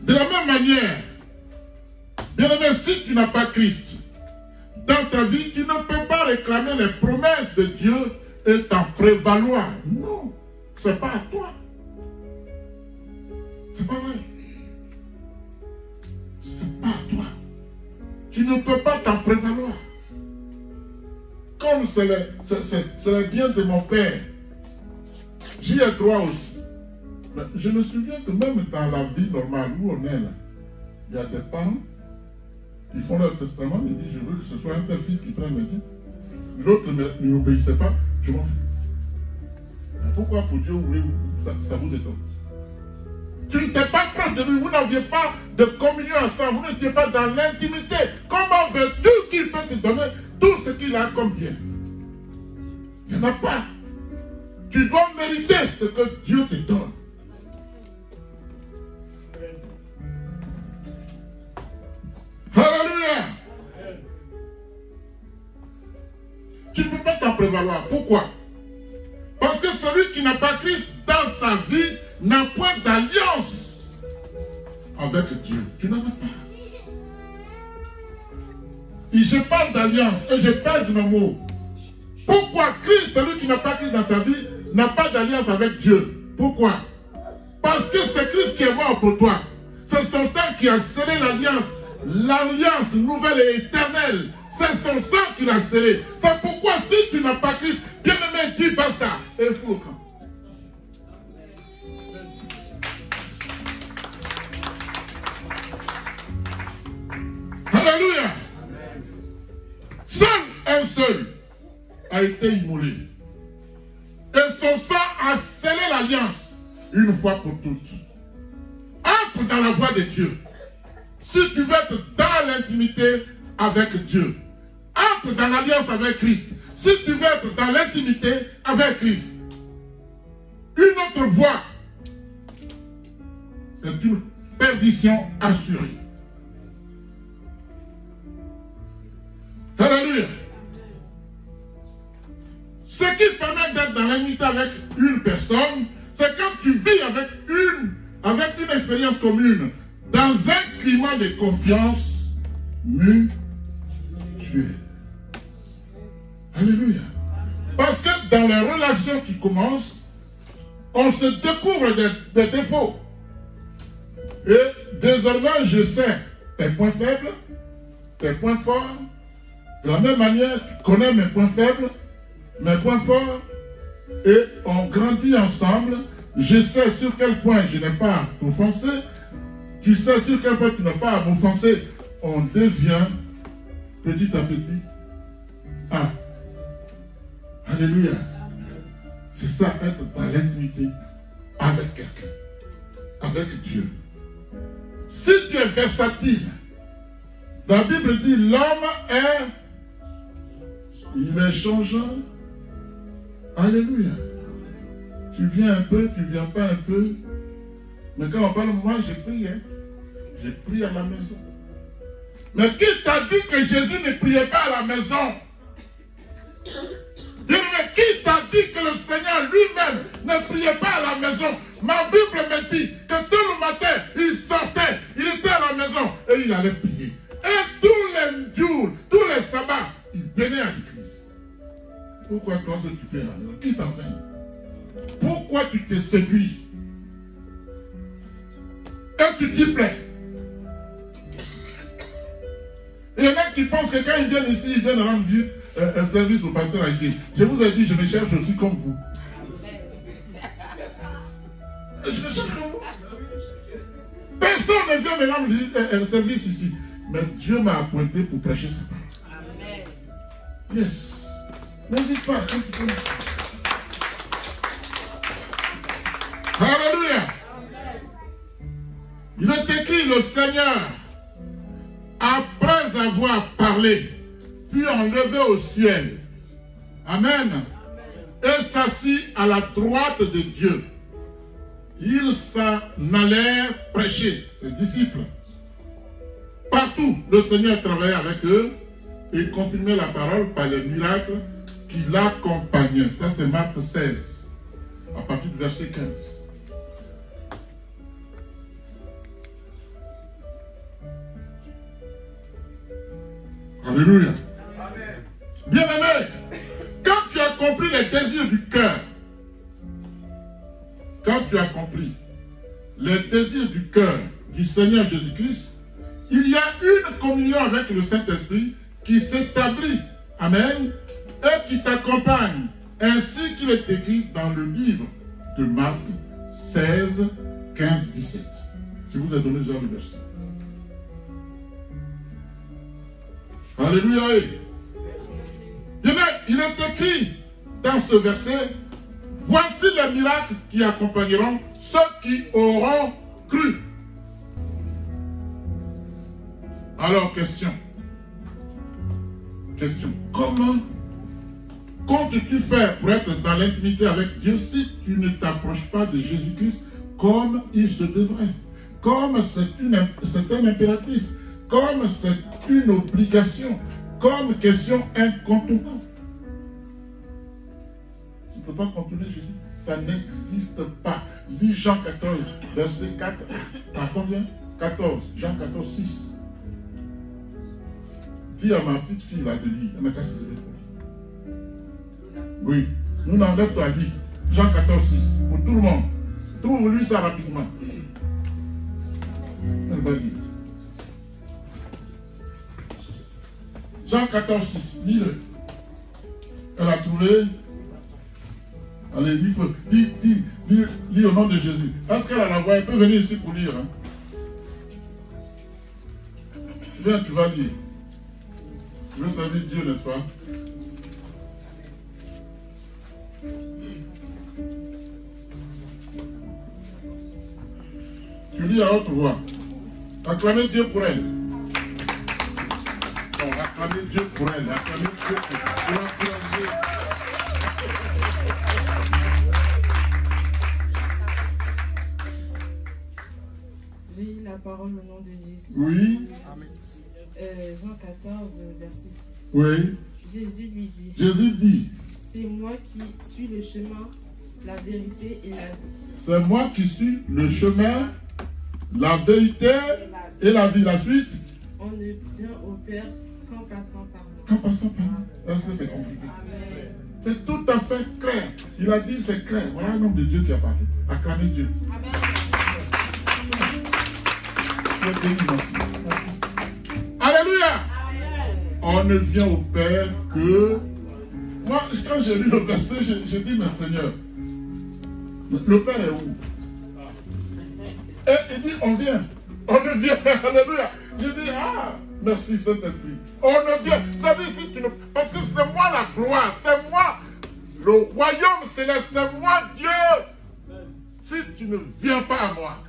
De la même manière, bien aimé, si tu n'as pas Christ dans ta vie, tu ne peux pas réclamer les promesses de Dieu et t'en prévaloir. Non, ce n'est pas à toi. C'est pas vrai. C'est pas à toi. Tu ne peux pas t'en prévaloir. Comme c'est le bien de mon père, j'y ai droit aussi. Mais je me souviens que même dans la vie normale où on est là, il y a des parents qui font leur testament et disent je veux que ce soit un tel fils qui prenne mes vies. L'autre ne m'obéissait pas, je m'en fous. Pourquoi pour Dieu ça vous étonne? Tu n'étais pas proche de lui, vous n'aviez pas de communion ensemble, vous n'étiez pas dans l'intimité. Comment veux-tu qu'il peut te donner tout ce qu'il a comme bien? Il n'y en a pas. Tu dois mériter ce que Dieu te donne. s'en prévaloir. Pourquoi? Parce que celui qui n'a pas Christ dans sa vie n'a point d'alliance avec Dieu. Tu n'en as pas. Et je parle d'alliance et je pèse mes mots. Pourquoi Christ, celui qui n'a pas Christ dans sa vie, n'a pas d'alliance avec Dieu? Pourquoi? Parce que c'est Christ qui est mort pour toi. C'est son temps qui a scellé l'alliance. L'alliance nouvelle et éternelle. C'est son sang qui l'a scellé. C'est pourquoi si tu n'as pas Christ, bien-aimé, dis basta. Et fous au camp. Alléluia. Seul un seul a été immolé. Et son sang a scellé l'alliance une fois pour toutes. Entre dans la voie de Dieu. Si tu veux être dans l'intimité avec Dieu, entre dans l'alliance avec Christ. Si tu veux être dans l'intimité avec Christ, une autre voie est une perdition assurée. Alléluia. Ce qui permet d'être dans l'intimité avec une personne, c'est quand tu vis avec une expérience commune, dans un climat de confiance mutuelle. Alléluia. Parce que dans les relations qui commencent, on se découvre des défauts. Et désormais, je sais tes points faibles, tes points forts. De la même manière, tu connais mes points faibles, mes points forts. Et on grandit ensemble. Je sais sur quel point je n'ai pas à t'offenser. Tu sais sur quel point tu n'as pas à m'offenser. On devient petit à petit un. Alléluia. C'est ça, être dans l'intimité avec quelqu'un, avec Dieu. Si tu es versatile, la Bible dit l'homme il est changeant. Alléluia. Tu viens un peu, tu viens pas un peu. Mais quand on parle, moi j'ai prié. J'ai prié à la maison. Mais qui t'a dit que Jésus ne priait pas à la maison? Mais qui t'a dit que le Seigneur lui-même ne priait pas à la maison? Ma Bible me dit que tout le matin, il sortait, il était à la maison et il allait prier. Et tous les jours, tous les sabbats, il venait à l'église. Pourquoi toi, ce que tu fais à la maison? Qui t'enseigne? Pourquoi tu te séduis? Et tu t'y plais? Il y en a qui pensent que quand ils viennent ici, ils viennent rendre un service au pasteur Aïe. Je vous ai dit, je me cherche aussi comme vous. Je me cherche comme vous. Personne ne vient me rendre un service ici. Mais Dieu m'a appointé pour prêcher sa parole. Amen. Yes. N'hésite pas. Alléluia. Il est écrit, le Seigneur, après avoir parlé, fut enlevé au ciel. Amen. Et s'assit à la droite de Dieu. Ils s'en allèrent prêcher, ses disciples. Partout, le Seigneur travaillait avec eux et confirmait la parole par les miracles qui l'accompagnaient. Ça, c'est Marc 16, à partir du verset 15. Alléluia. Bien-aimé, quand tu as compris les désirs du cœur, quand tu as compris les désirs du cœur du Seigneur Jésus-Christ, il y a une communion avec le Saint-Esprit qui s'établit, amen, et qui t'accompagne, ainsi qu'il est écrit dans le livre de Marc 16, 15, 17. Je vous ai donné déjà le verset. Alléluia. Il est écrit dans ce verset, voici les miracles qui accompagneront ceux qui auront cru. Alors, question. Comment comptes-tu faire pour être dans l'intimité avec Dieu si tu ne t'approches pas de Jésus-Christ comme il se devrait? Comme c'est un impératif, comme c'est une obligation, comme question incontournable. ne peux pas contourner Jésus. Ça n'existe pas. Lis Jean 14, verset 4. À combien? 14. Jean 14, 6. Dis à ma petite fille là de lire. Elle m'a cassé le téléphone. Oui. Nous n'enlève-toi à lire. Jean 14, 6. Pour tout le monde. Trouve-lui ça rapidement. Elle va lire. Jean 14, 6. Lis-le. Elle a trouvé. Allez, dis au nom de Jésus. Parce qu'elle a la voix, elle peut venir ici pour lire. Hein. Viens, tu vas lire. Tu veux servir Dieu, n'est-ce pas? Tu lis à haute voix. Acclamez Dieu pour elle. Non, acclamez Dieu pour elle. Acclamez Dieu pour elle. J'ai eu la parole au nom de Jésus. Oui. Jean 14, verset 6. Oui. Jésus lui dit, Jésus dit, c'est moi qui suis le chemin, la vérité et la vie. c'est moi qui suis le chemin, la vérité et la vie. La suite. On ne vient au Père qu'en passant par moi. Qu'en passant par moi. Est-ce que c'est compliqué? Amen. C'est tout à fait clair. Il a dit c'est clair. Voilà un homme de Dieu qui a parlé. Acclamez Dieu. Amen. Alléluia. Amen. On ne vient au Père que... Moi, quand j'ai lu le verset, j'ai dit, mais Seigneur, le Père est où? Et il dit, on vient. On ne vient. Alléluia. Je dis, ah, merci Saint-Esprit. On ne vient. Ça dit, si tu ne... Parce que c'est moi la gloire. C'est moi le royaume céleste. C'est moi Dieu. Si tu ne viens pas à moi,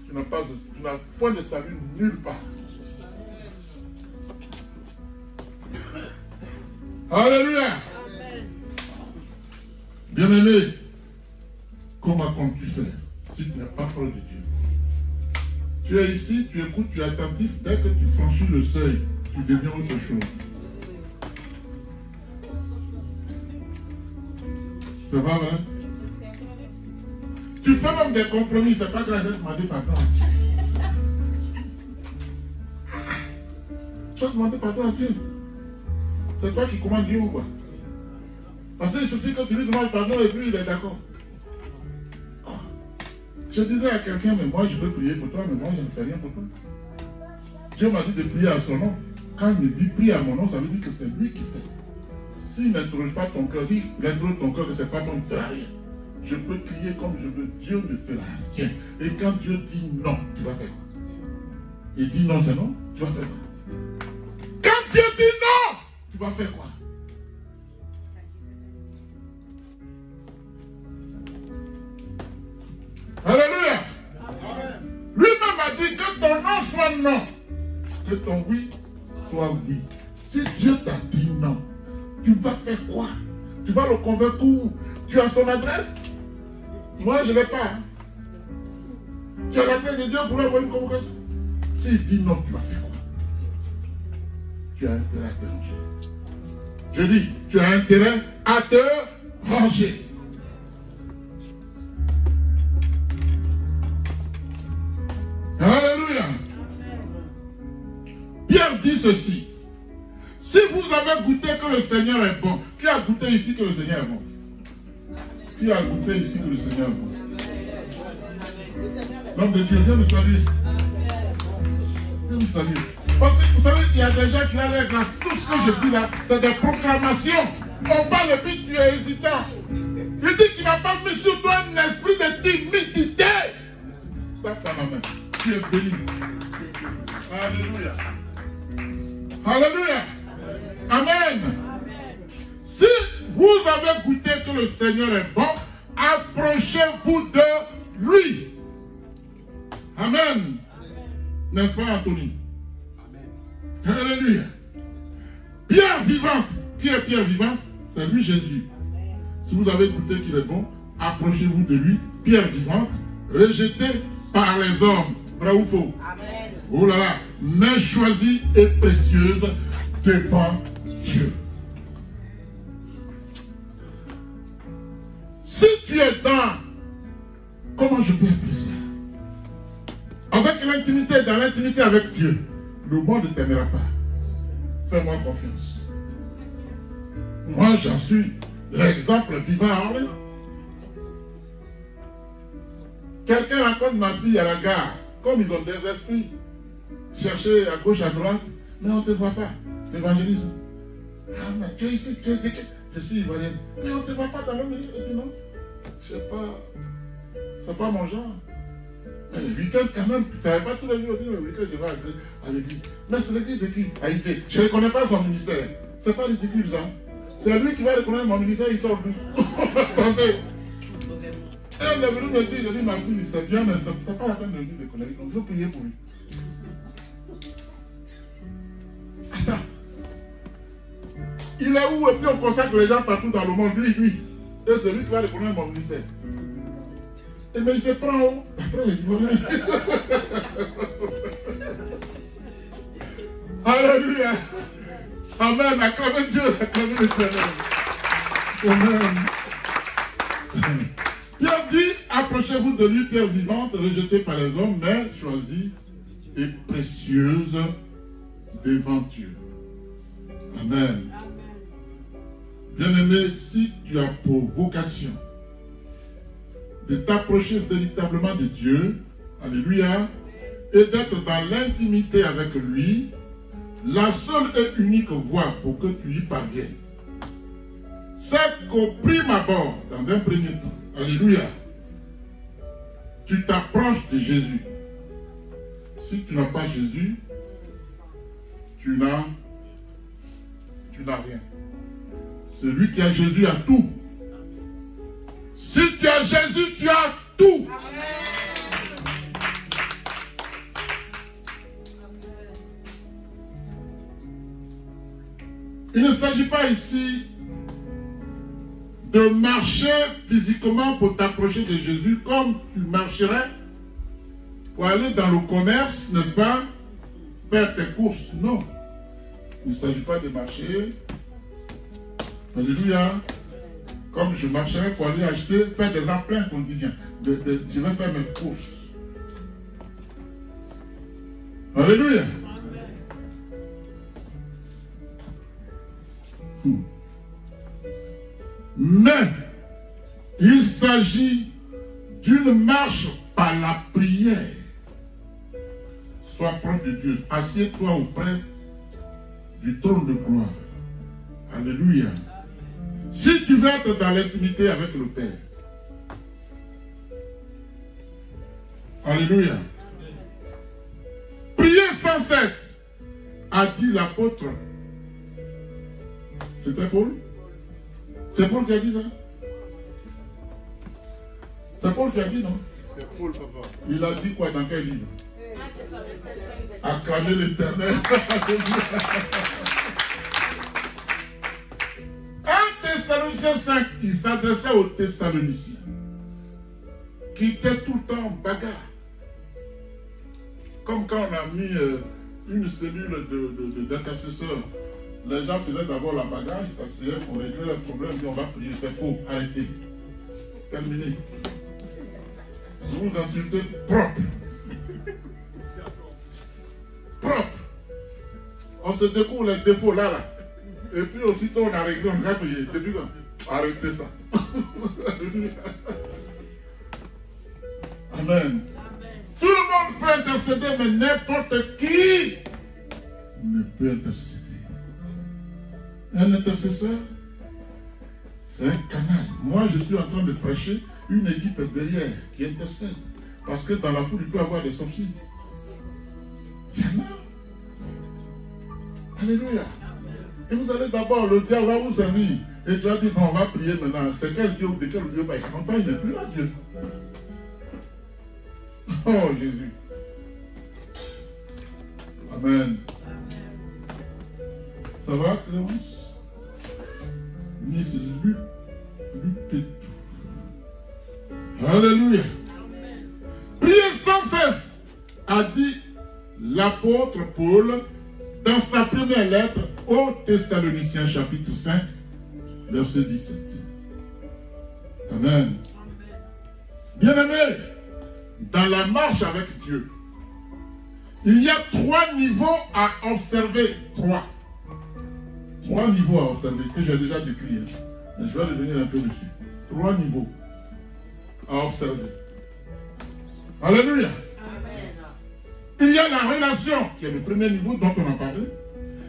tu n'as point de salut nulle part. Alléluia. Bien-aimé, comment comptes-tu faire si tu n'as pas peur de Dieu? Tu es ici, tu écoutes, tu es attentif. Dès que tu franchis le seuil, tu deviens autre chose. C'est pas vrai? Tu fais même des compromis, c'est pas grave de demander pardon à Dieu. Tu vas demander pardon à Dieu. C'est toi qui commandes Dieu ou quoi? Parce qu'il suffit que tu lui demandes pardon et puis il est d'accord. Je disais à quelqu'un, mais moi je veux prier pour toi, mais moi je ne fais rien pour toi. Dieu m'a dit de prier à son nom. Quand il me dit prie à mon nom, ça veut dire que c'est lui qui fait. S'il n'interroge pas ton cœur, s'il interroge ton cœur que c'est pas bon, il ne fera rien. Je peux crier comme je veux, Dieu ne fera rien. Et quand Dieu dit non, tu vas faire quoi? Il dit non, c'est non, tu vas faire quoi? Quand Dieu dit non, tu vas faire quoi? Alléluia. Lui-même a dit que ton non soit non, que ton oui soit oui. Si Dieu t'a dit non, tu vas faire quoi? Tu vas le convaincre où? Tu as son adresse? Moi, je ne l'ai pas. Tu as l'adresse de Dieu pour lui avoir une convocation. S'il dit non, tu vas faire quoi? Tu as intérêt à te ranger. Je dis, tu as intérêt à te ranger. Alléluia. Pierre dit ceci. Si vous avez goûté que le Seigneur est bon, qui a goûté ici que le Seigneur est bon? Qui a goûté ici que le Seigneur est bon? L'homme de Dieu, Dieu nous salue. Dieu nous salue. Parce que vous savez, il y a des gens qui ont l'air grâce. Tout ce que je dis là, c'est des proclamations. On parle et puis tu es hésitant. Il dit qu'il n'a pas mis sur toi un esprit de timidité. Tape ta main. Tu es béni. Alléluia. Alléluia. Amen. Si vous avez goûté que le Seigneur est bon, approchez-vous de lui. Amen. N'est-ce pas, Anthony? Amen. Alléluia. Pierre vivante. Qui est Pierre vivante? C'est lui, Jésus. Si vous avez goûté qu'il est bon, approchez-vous de lui. Pierre vivante, rejetée par les hommes. Vrai ou faux? Amen. Oh là là, mais choisie et précieuse devant Dieu. tu es dans... Comment je peux appeler ça? Avec l'intimité, dans l'intimité avec Dieu, le monde ne t'aimera pas. Fais-moi confiance. Moi, j'en suis l'exemple vivant à Orléans. Quelqu'un raconte ma fille à la gare, comme ils ont des esprits. Chercher à gauche, à droite, mais on ne te voit pas. L'évangélisme. Ah, mais tu es ici, tu es de qui? Je suis ivoirienne. Mais on ne te voit pas dans le milieu. Elle dit non. Je ne sais pas. C'est pas mon genre. Mais le week-end, quand même, tu ne savais pas tous les jours. Le week-end, je vais à l'église. Mais c'est l'église de qui? À Ité. Je ne reconnais pas son ministère. C'est pas ridicule, ça. C'est lui qui va reconnaître mon ministère, il sort d'où? Attendez. Elle est venue me dire, je dis, ma fille, c'est bien, mais c'est pas la peine de lui dire des conneries. Il faut prier pour lui. Attends. Il est où? Et puis on consacre les gens partout dans le monde, lui. Et c'est lui qui va reconnaître mon ministère. Et mais il se prend où? Après les Ivoiriens. Alléluia. Amen. Acclamez Dieu. Acclamez l'Éternel. Amen. Pierre dit, approchez-vous de lui, pierre vivante, rejetée par les hommes, mais choisie et précieuse devant Dieu. Amen. Bien-aimé, si tu as pour vocation de t'approcher véritablement de Dieu, alléluia, et d'être dans l'intimité avec lui, la seule et unique voie pour que tu y parviennes, c'est qu'au prime abord, dans un premier temps, alléluia, tu t'approches de Jésus. Si tu n'as pas Jésus, tu n'as rien. Celui qui a Jésus a tout. Si tu as Jésus, tu as tout. Il ne s'agit pas ici de marcher physiquement pour t'approcher de Jésus comme tu marcherais pour aller dans le commerce, n'est-ce pas, faire tes courses. Non. Il ne s'agit pas de marcher, alléluia, comme je marcherais pour aller acheter, faire des emprunts quotidiens. Je vais faire mes courses. Alléluia. Mais il s'agit d'une marche par la prière. Sois proche de Dieu. Assieds-toi auprès du trône de gloire. Alléluia. Si tu veux être dans l'intimité avec le Père. Alléluia. Priez sans cesse, a dit l'apôtre. C'était Paul? C'est Paul qui a dit ça? C'est Paul qui a dit, non? C'est Paul, papa. Il a dit quoi dans quel livre? Acclamez l'Éternel. 1 Thessaloniciens 5, il s'adressait aux Thessaloniciens qui étaient tout le temps en bagarre. Comme quand on a mis une cellule d'intercesseurs. Les gens faisaient d'abord la bagarre, ils s'asseyaient pour régler le problème, puis on va prier, c'est faux, arrêtez. Terminé. Vous vous insultez propre. Propre. On se découvre les défauts là. Et puis aussitôt on a réglé, on va prier. Depuis quand? Arrêtez ça. Amen. Tout le monde peut intercéder, mais n'importe qui ne peut intercéder. Un intercesseur, c'est un canal. Moi, je suis en train de prêcher une équipe derrière qui intercède. Parce que dans la foule, il peut y avoir des sorciers. Il y en a. Alléluia. Et vous allez d'abord, le diable va vous servir. Et tu vas dire, non, on va prier maintenant. C'est quel Dieu, de quel Dieu? Il n'est plus là, Dieu. Oh, Jésus. Amen. Ça va, Clémence? Miss Luc et tout. Alléluia. Priez sans cesse, a dit l'apôtre Paul dans sa première lettre aux Thessaloniciens, chapitre 5, verset 17. Amen. Bien-aimés, dans la marche avec Dieu, il y a 3 niveaux à observer. 3 niveaux à observer que j'ai déjà décrits. Mais je vais revenir un peu dessus. 3 niveaux à observer. Alléluia. Il y a la relation, qui est le premier niveau dont on a parlé.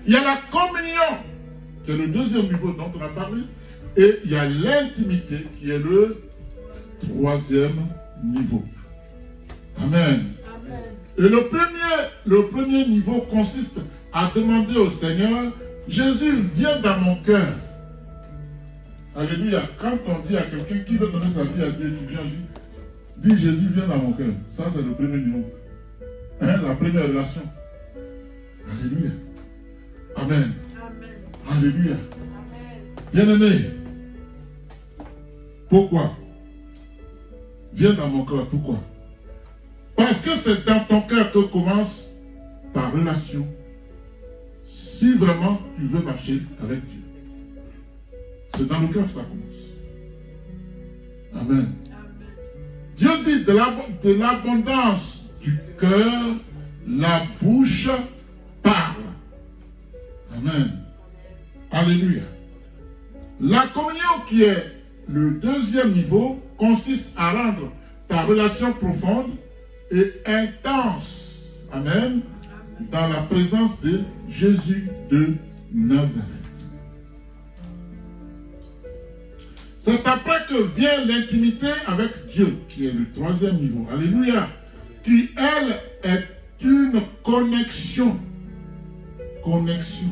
Il y a la communion, qui est le deuxième niveau dont on a parlé. Et il y a l'intimité, qui est le 3e niveau. Amen. Et le premier niveau consiste à demander au Seigneur, Jésus, viens dans mon cœur. Alléluia. Quand on dit à quelqu'un qui veut donner sa vie à Dieu, tu viens, dis Jésus, viens dans mon cœur. Ça, c'est le premier niveau. Hein, la première relation. Alléluia. Amen. Alléluia. Bien-aimé, pourquoi? Viens dans mon cœur. Pourquoi? Parce que c'est dans ton cœur que commence ta relation. Si vraiment tu veux marcher avec Dieu. C'est dans le cœur que ça commence. Amen. Dieu dit de l'abondance du cœur, la bouche parle. Amen. Alléluia. La communion qui est le deuxième niveau consiste à rendre ta relation profonde et intense. Amen. Dans la présence de Jésus de Nazareth. C'est après que vient l'intimité avec Dieu, qui est le 3e niveau. Alléluia. Qui, elle, est une connexion. Connexion.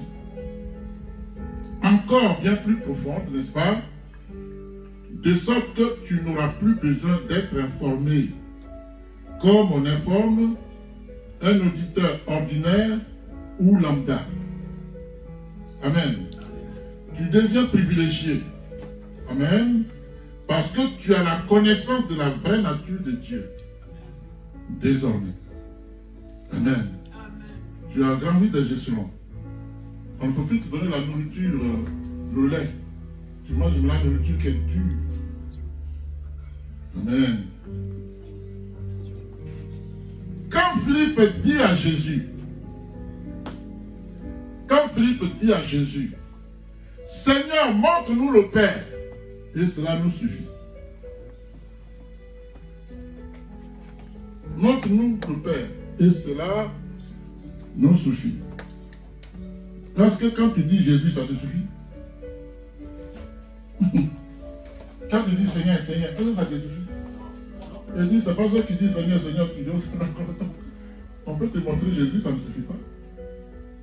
Encore bien plus profonde, n'est-ce pas? De sorte que tu n'auras plus besoin d'être informé. Comme on informe un auditeur ordinaire ou lambda. Amen. Tu deviens privilégié. Amen. Parce que tu as la connaissance de la vraie nature de Dieu. Désormais. Amen. Tu as grandi des échelons. On ne peut plus te donner la nourriture, le lait. Tu manges de la nourriture qui est dure. Amen. Quand Philippe dit à Jésus, Seigneur, montre-nous le Père, et cela nous suffit. Montre-nous le Père, et cela nous suffit. Parce que quand tu dis Jésus, ça te suffit. Quand tu dis Seigneur, Seigneur, est-ce que ça te suffit? Il dit, c'est pas ça qui dit Seigneur, Seigneur, qui dit, on peut te montrer Jésus, ça ne suffit pas.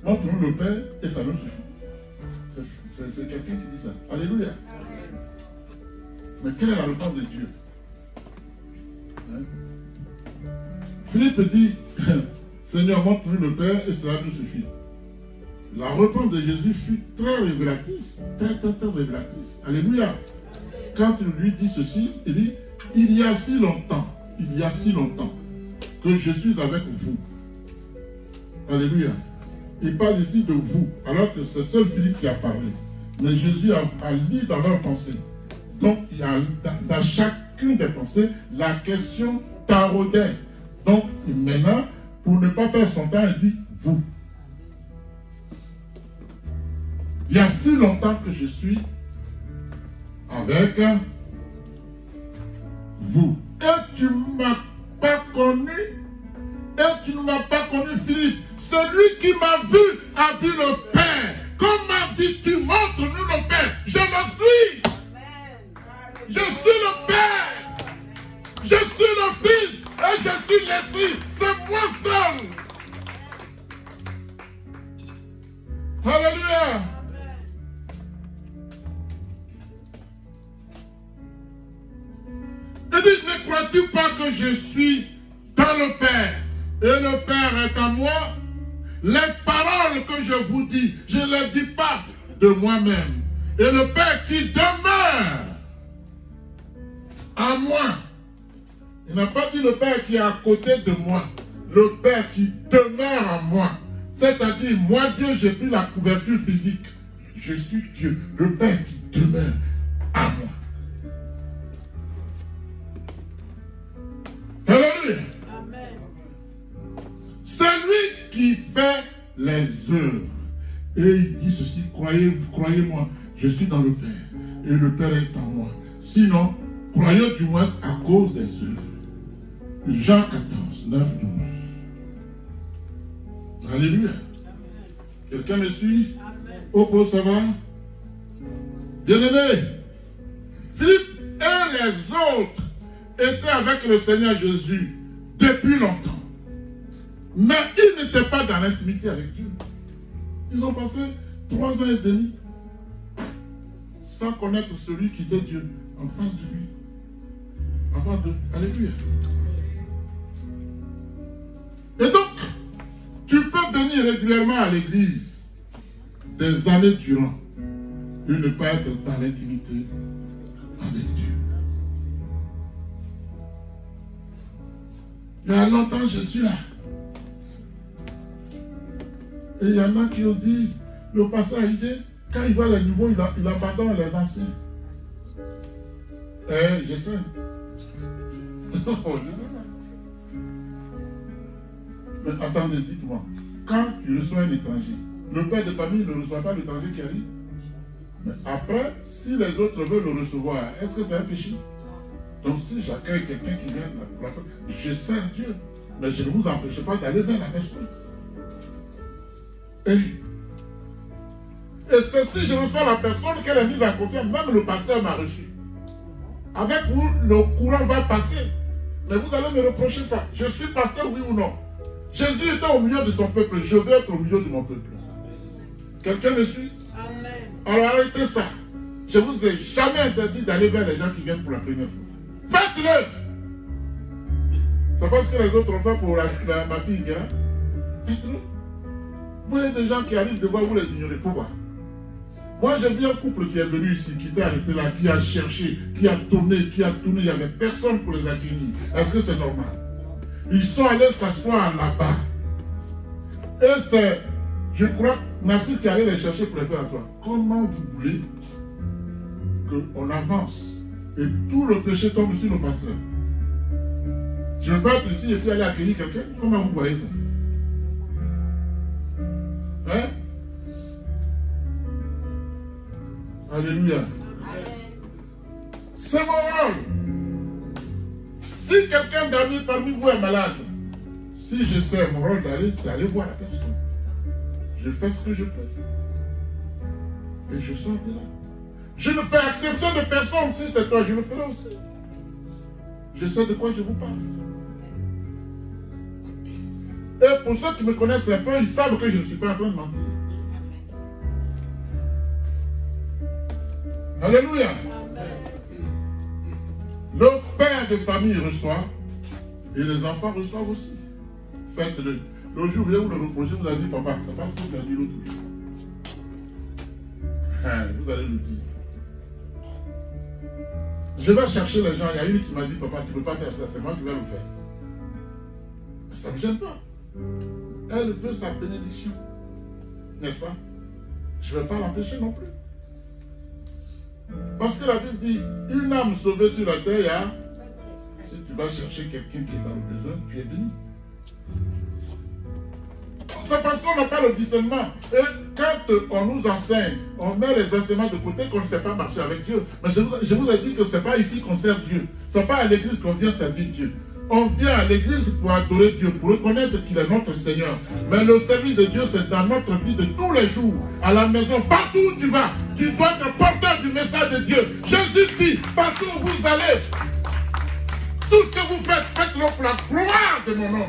Montre-nous le Père et ça nous suffit. C'est quelqu'un qui dit ça. Alléluia. Mais quelle est la réponse de Dieu? Hein? Philippe dit, Seigneur, montre-nous le Père et cela nous suffit. La réponse de Jésus fut très révélatrice. Très révélatrice. Alléluia. Quand il lui dit ceci, il dit, il y a si longtemps que je suis avec vous. Alléluia. Il parle ici de vous, alors que c'est seul Philippe qui a parlé. Mais Jésus a lu dans leurs pensées. Donc, il y a dans chacune des pensées, la question taraudait. Donc, maintenant, pour ne pas perdre son temps, il dit vous. Il y a si longtemps que je suis avec vous. Et tu ne m'as pas connu. Et tu ne m'as pas connu, Philippe. Celui qui m'a vu a vu le Père. Comment dis-tu, montre-nous le Père? Je le suis. Je suis le Père. Je suis le Fils. Et je suis l'Esprit. C'est moi seul. Alléluia. Il dit, ne crois-tu pas que je suis dans le Père et le Père est en moi? Les paroles que je vous dis, je ne les dis pas de moi-même. Et le Père qui demeure en moi. Il n'a pas dit le Père qui est à côté de moi. Le Père qui demeure en moi. C'est-à-dire, moi Dieu, j'ai pris la couverture physique. Je suis Dieu. Le Père qui demeure en moi. C'est lui qui fait les œuvres. Et il dit ceci, croyez-moi, je suis dans le Père, et le Père est en moi. Sinon, croyez du moins à cause des œuvres. Jean 14, 9, 12. Alléluia. Quelqu'un me suit? Oh, ça va? Bien-aimé, Philippe et les autres étaient avec le Seigneur Jésus depuis longtemps. Mais ils n'étaient pas dans l'intimité avec Dieu. Ils ont passé 3 ans et demi sans connaître celui qui était Dieu en face de lui. Avant de... Alléluia. Et donc, tu peux venir régulièrement à l'église des années durant et ne pas être dans l'intimité avec Dieu. Il y a longtemps, je suis là. Et il y en a qui ont dit, le pasteur Aïdé, quand il voit les nouveaux, il abandonne les anciens. Eh, je sais. Je sais ça. Mais attendez, dites-moi, quand tu reçois un étranger, le père de famille ne reçoit pas l'étranger qui arrive. Mais après, si les autres veulent le recevoir, est-ce que c'est un péché? Donc si j'accueille quelqu'un qui vient pour la fête, je sers Dieu, mais je ne vous empêche pas d'aller vers la personne. Et c'est si je reçois la personne qu'elle est mise en confiance, même le pasteur m'a reçu. Avec vous, le courant va passer. Mais vous allez me reprocher ça. Je suis pasteur, oui ou non? Jésus était au milieu de son peuple, je vais être au milieu de mon peuple. Quelqu'un me suit? Amen. Alors arrêtez ça. Je ne vous ai jamais interdit d'aller vers les gens qui viennent pour la première fois. Faites-le! C'est pas ce que les autres ont fait pour ma fille qui est là. Faites-le. Vous voyez des gens qui arrivent devant vous, les ignorez. Pourquoi? Moi, j'ai vu un couple qui est venu ici, qui était arrêté là, qui a cherché, qui a tourné, il n'y avait personne pour les accueillir. Est-ce que c'est normal? Ils sont allés s'asseoir là-bas. Et c'est, je crois, Narcisse qui allait les chercher pour les faire asseoir. Comment vous voulez qu'on avance et tout le péché tombe sur nos pasteurs? Je ne veux pas être ici et puis aller accueillir quelqu'un. Comment vous voyez ça? Hein? Alléluia. C'est mon rôle. Si quelqu'un d'amis parmi vous est malade, si je sais mon rôle d'aller, c'est aller voir la personne. Je fais ce que je peux. Et je sors de là. Je ne fais exception de personne. Si c'est toi, je le ferai aussi. Je sais de quoi je vous parle. Et pour ceux qui me connaissent un peu, ils savent que je ne suis pas en train de mentir. Alléluia. Le père de famille reçoit et les enfants reçoivent aussi. Faites-le. Le jour où vous le reprochez, vous allez dire, papa, c'est pas ce que vous avez dit l'autre jour. Vous allez le dire. Je vais chercher les gens. Il y a une qui m'a dit, papa, tu ne peux pas faire ça, c'est moi qui vais le faire. Ça ne me gêne pas. Elle veut sa bénédiction. N'est-ce pas? Je ne vais pas l'empêcher non plus. Parce que la Bible dit, une âme sauvée sur la terre, si tu vas chercher quelqu'un qui est dans le besoin, tu es béni. C'est parce qu'on n'a pas le discernement. Et quand on nous enseigne, on met les enseignements de côté qu'on ne sait pas marcher avec Dieu. Mais je vous ai dit que ce n'est pas ici qu'on sert Dieu. Ce n'est pas à l'église qu'on vient servir Dieu. On vient à l'église pour adorer Dieu, pour reconnaître qu'il est notre Seigneur. Mais le service de Dieu, c'est dans notre vie de tous les jours, à la maison, partout où tu vas. Tu dois être porteur du message de Dieu. Jésus dit, partout où vous allez, tout ce que vous faites, faites-le pour la gloire de mon nom.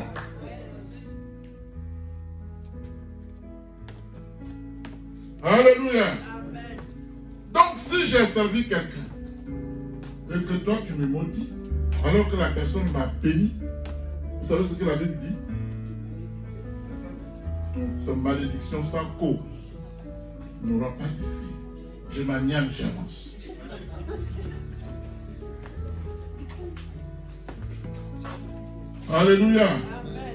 Alléluia. Amen. Donc si j'ai servi quelqu'un, et que toi tu me maudis, alors que la personne m'a béni, vous savez ce que la Bible dit? Toute malédiction sans cause n'aura pas d'effet. Je m'agname, j'avance. Alléluia.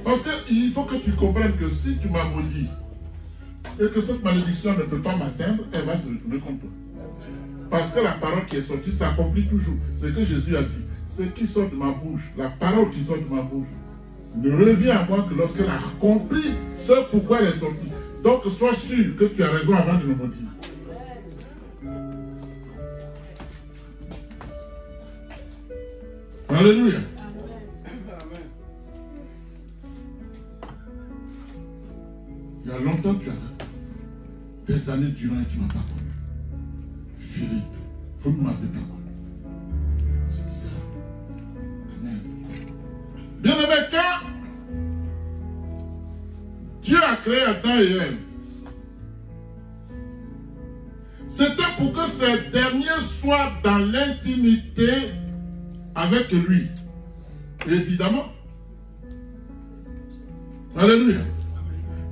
Parce qu'il faut que tu comprennes que si tu m'as maudit et que cette malédiction ne peut pas m'atteindre, elle va se retourner contre toi. Parce que la parole qui est sortie s'accomplit toujours. C'est ce que Jésus a dit. Ce qui sort de ma bouche, la parole qui sort de ma bouche, ne revient à moi que lorsqu'elle a accompli ce pourquoi elle est sortie. Donc sois sûr que tu as raison avant de me maudire. Alléluia. Il y a longtemps tu as des années durant et tu ne m'as pas connu. Philippe, vous ne m'avez pas connu. C'est bizarre. Amen. Bien-aimé, quand Dieu a créé Adam et Ève, c'était pour que ces derniers soient dans l'intimité avec lui. Évidemment. Alléluia.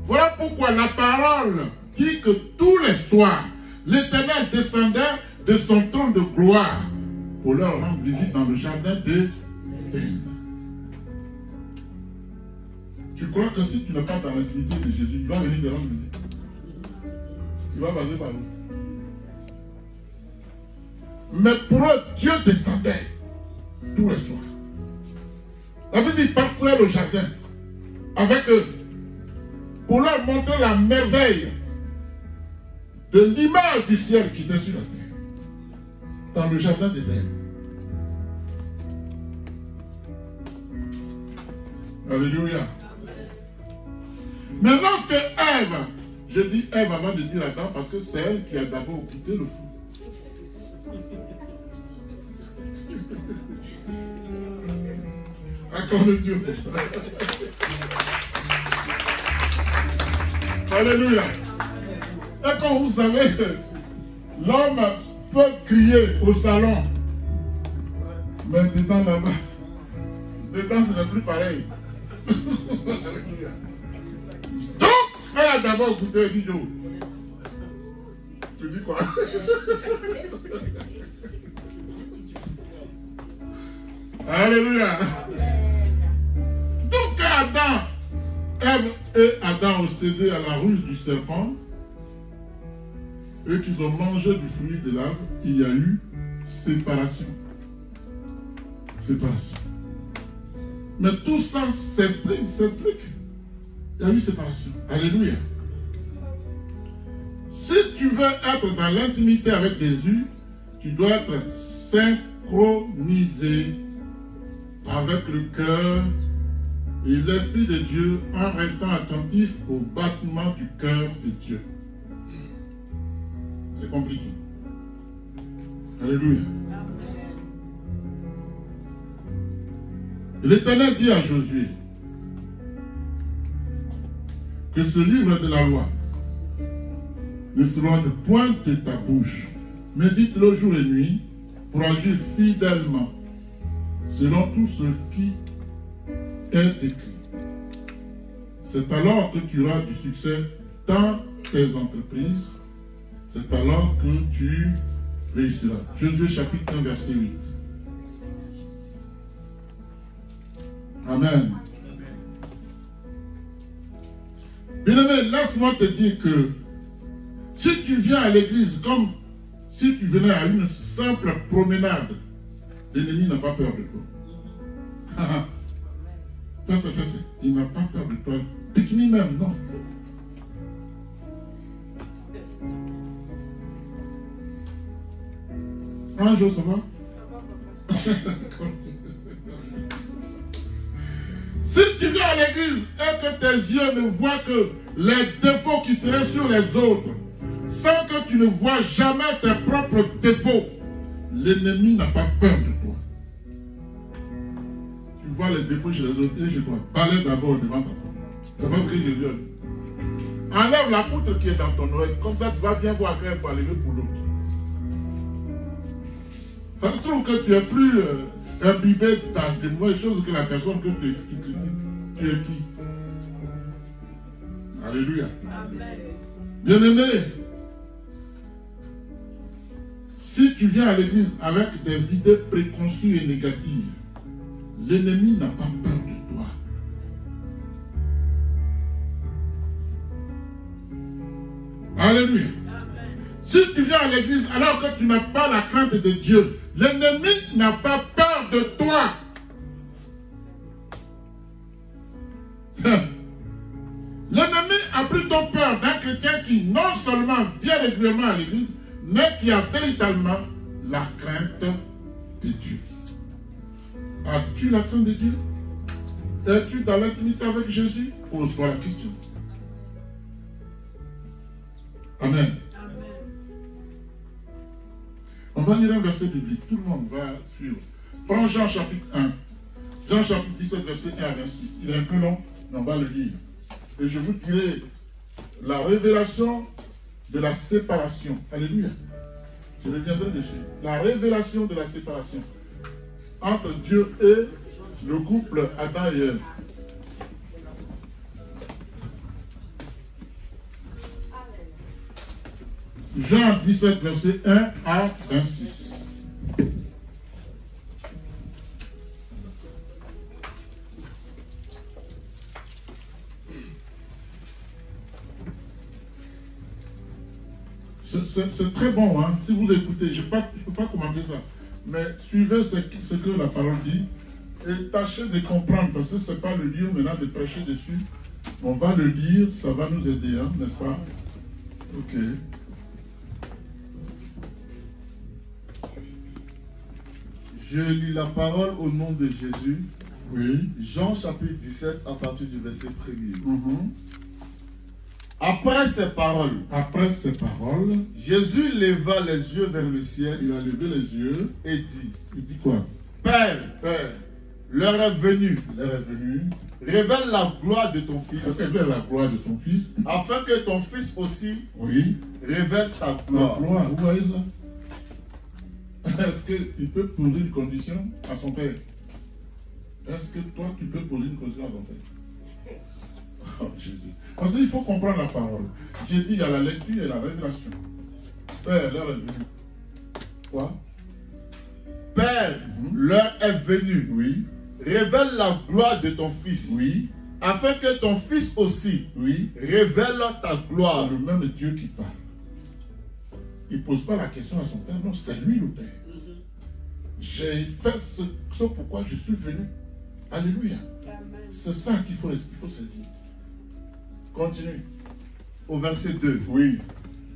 Voilà pourquoi la parole dit que tous les soirs, l'Éternel descendait de son trône de gloire pour leur rendre visite dans le jardin d'Éden. Tu crois que si tu n'es pas dans l'intimité de Jésus, tu vas venir te rendre visite? Tu vas passer par où? Mais pour eux, Dieu descendait tous les soirs. La Bible dit, il parcourait le jardin avec eux pour leur montrer la merveille de l'image du ciel qui était sur la terre, dans le jardin d'Éden. Alléluia. Mais lorsque Ève, je dis Ève avant de dire Adam parce que c'est elle qui a d'abord quitté le feu. Accorde Dieu pour ça. Alléluia. Et quand vous savez, l'homme peut crier au salon, mais dedans là-bas, dedans ce n'est plus pareil. Alléluia. Donc, elle a d'abord écouté et dit, tu dis quoi? Alléluia. Donc Ève et Adam ont cédé à la ruse du serpent et qu'ils ont mangé du fruit de l'arbre, il y a eu séparation. Séparation. Mais tout ça s'explique. Il y a eu séparation. Alléluia. Si tu veux être dans l'intimité avec Jésus, tu dois être synchronisé avec le cœur et l'Esprit de Dieu en restant attentif au battement du cœur de Dieu. C'est compliqué. Alléluia. L'Éternel dit à Josué que ce livre de la loi ne s'éloigne point de ta bouche. Médite-le jour et nuit pour agir fidèlement selon tout ce qui est écrit. C'est alors que tu auras du succès dans tes entreprises. C'est alors que tu réussiras. Josué chapitre 1 verset 8. Amen. Bien-aimé, laisse-moi te dire que si tu viens à l'église comme si tu venais à une simple promenade, l'ennemi n'a pas peur de toi. Fais-ce. Il n'a pas peur de toi. Pique-ni même, non. Un jour, ça va? Si tu viens à l'église et que tes yeux ne voient que les défauts qui seraient sur les autres, sans que tu ne vois jamais tes propres défauts, l'ennemi n'a pas peur de toi. Tu vois les défauts chez les autres et chez toi. Balaie d'abord devant ta porte. C'est parce que je dis. Enlève la poutre qui est dans ton oreille. Comme ça, tu vas bien voir qu'elle va lever pour l'autre. Ça te trouve que tu es plus imbibé dans des mauvaises choses que la personne que tu critiques. Tu es qui? Alléluia. Bien-aimé, si tu viens à l'église avec des idées préconçues et négatives, l'ennemi n'a pas peur de toi. Alléluia. Si tu viens à l'église alors que tu n'as pas la crainte de Dieu, l'ennemi n'a pas peur de toi. a plutôt peur d'un chrétien qui non seulement vient régulièrement à l'église, mais qui a véritablement la crainte de Dieu. As-tu la crainte de Dieu? Es-tu dans l'intimité avec Jésus? Pose-toi la question. Amen. On va lire un verset biblique. Tout le monde va suivre. Prends Jean chapitre 1. Jean chapitre 17, verset 1 à 26. Il est un peu long, mais on va le lire. Et je vous dirai la révélation de la séparation. Alléluia. Je reviendrai dessus. La révélation de la séparation entre Dieu et le couple Adam et Ève. Jean 17, verset 1 à 26. C'est très bon, hein? Si vous écoutez, je ne peux pas commenter ça, mais suivez ce que la parole dit et tâchez de comprendre, parce que ce n'est pas le lieu maintenant de prêcher dessus. On va le lire, ça va nous aider, hein, n'est-ce pas? Ok. Je lis la parole au nom de Jésus. Oui. Jean chapitre 17 à partir du verset 1er. Mhm. Après ces paroles, Jésus leva les yeux vers le ciel. Il a levé les yeux et dit, il dit quoi? Père, l'heure est venue. L'heure est venue. Révèle la gloire de ton Fils. Révèle la gloire de ton Fils. Afin que ton Fils aussi Oui. révèle ta La gloire. gloire, où est ça? Est-ce qu'il peut poser une condition à son père? Est-ce que toi, tu peux poser une condition à ton père? Oh, Jésus. Parce qu'il faut comprendre la parole. J'ai dit, il y a la lecture et la révélation. Père, l'heure est venue. Quoi? Père, l'heure est venue. Oui. Révèle la gloire de ton Fils. Oui. Afin que ton Fils aussi Oui. révèle ta gloire. C'est le même Dieu qui parle. Il ne pose pas la question à son père, non, c'est lui le père. J'ai fait ce pourquoi je suis venu. Alléluia. C'est ça qu'il faut saisir. Continue. Au verset 2. Oui.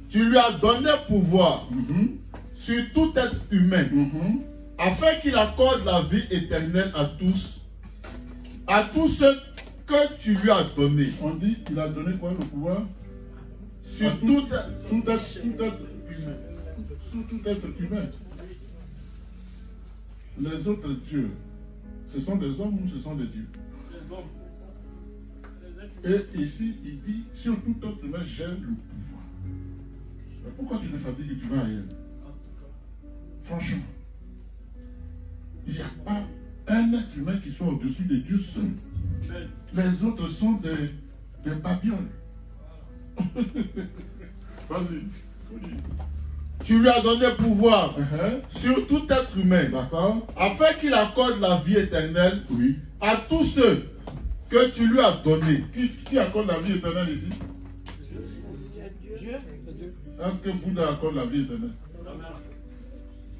Tu lui as donné pouvoir Mhm. sur tout être humain, Mhm. afin qu'il accorde la vie éternelle à tous ceux que tu lui as donnés. On dit qu'il a donné quoi, le pouvoir? Sur À tout être humain. Sur tout être humain. Les autres dieux, ce sont des hommes ou ce sont des dieux? Les hommes. Et ici, il dit, sur tout autre humain, j'ai le pouvoir. Mais pourquoi tu te fatigues et tu vas ailleurs? Franchement, il n'y a pas un être humain qui soit au-dessus de Dieu seul. Les autres sont des babioles. Vas-y. Tu lui as donné pouvoir Uh-huh. sur tout être humain, D'accord? afin qu'il accorde la vie éternelle Oui. à tous ceux que tu lui as donnés. Qui accorde la vie éternelle ici? Dieu. Est-ce que Bouddha accorde la vie éternelle?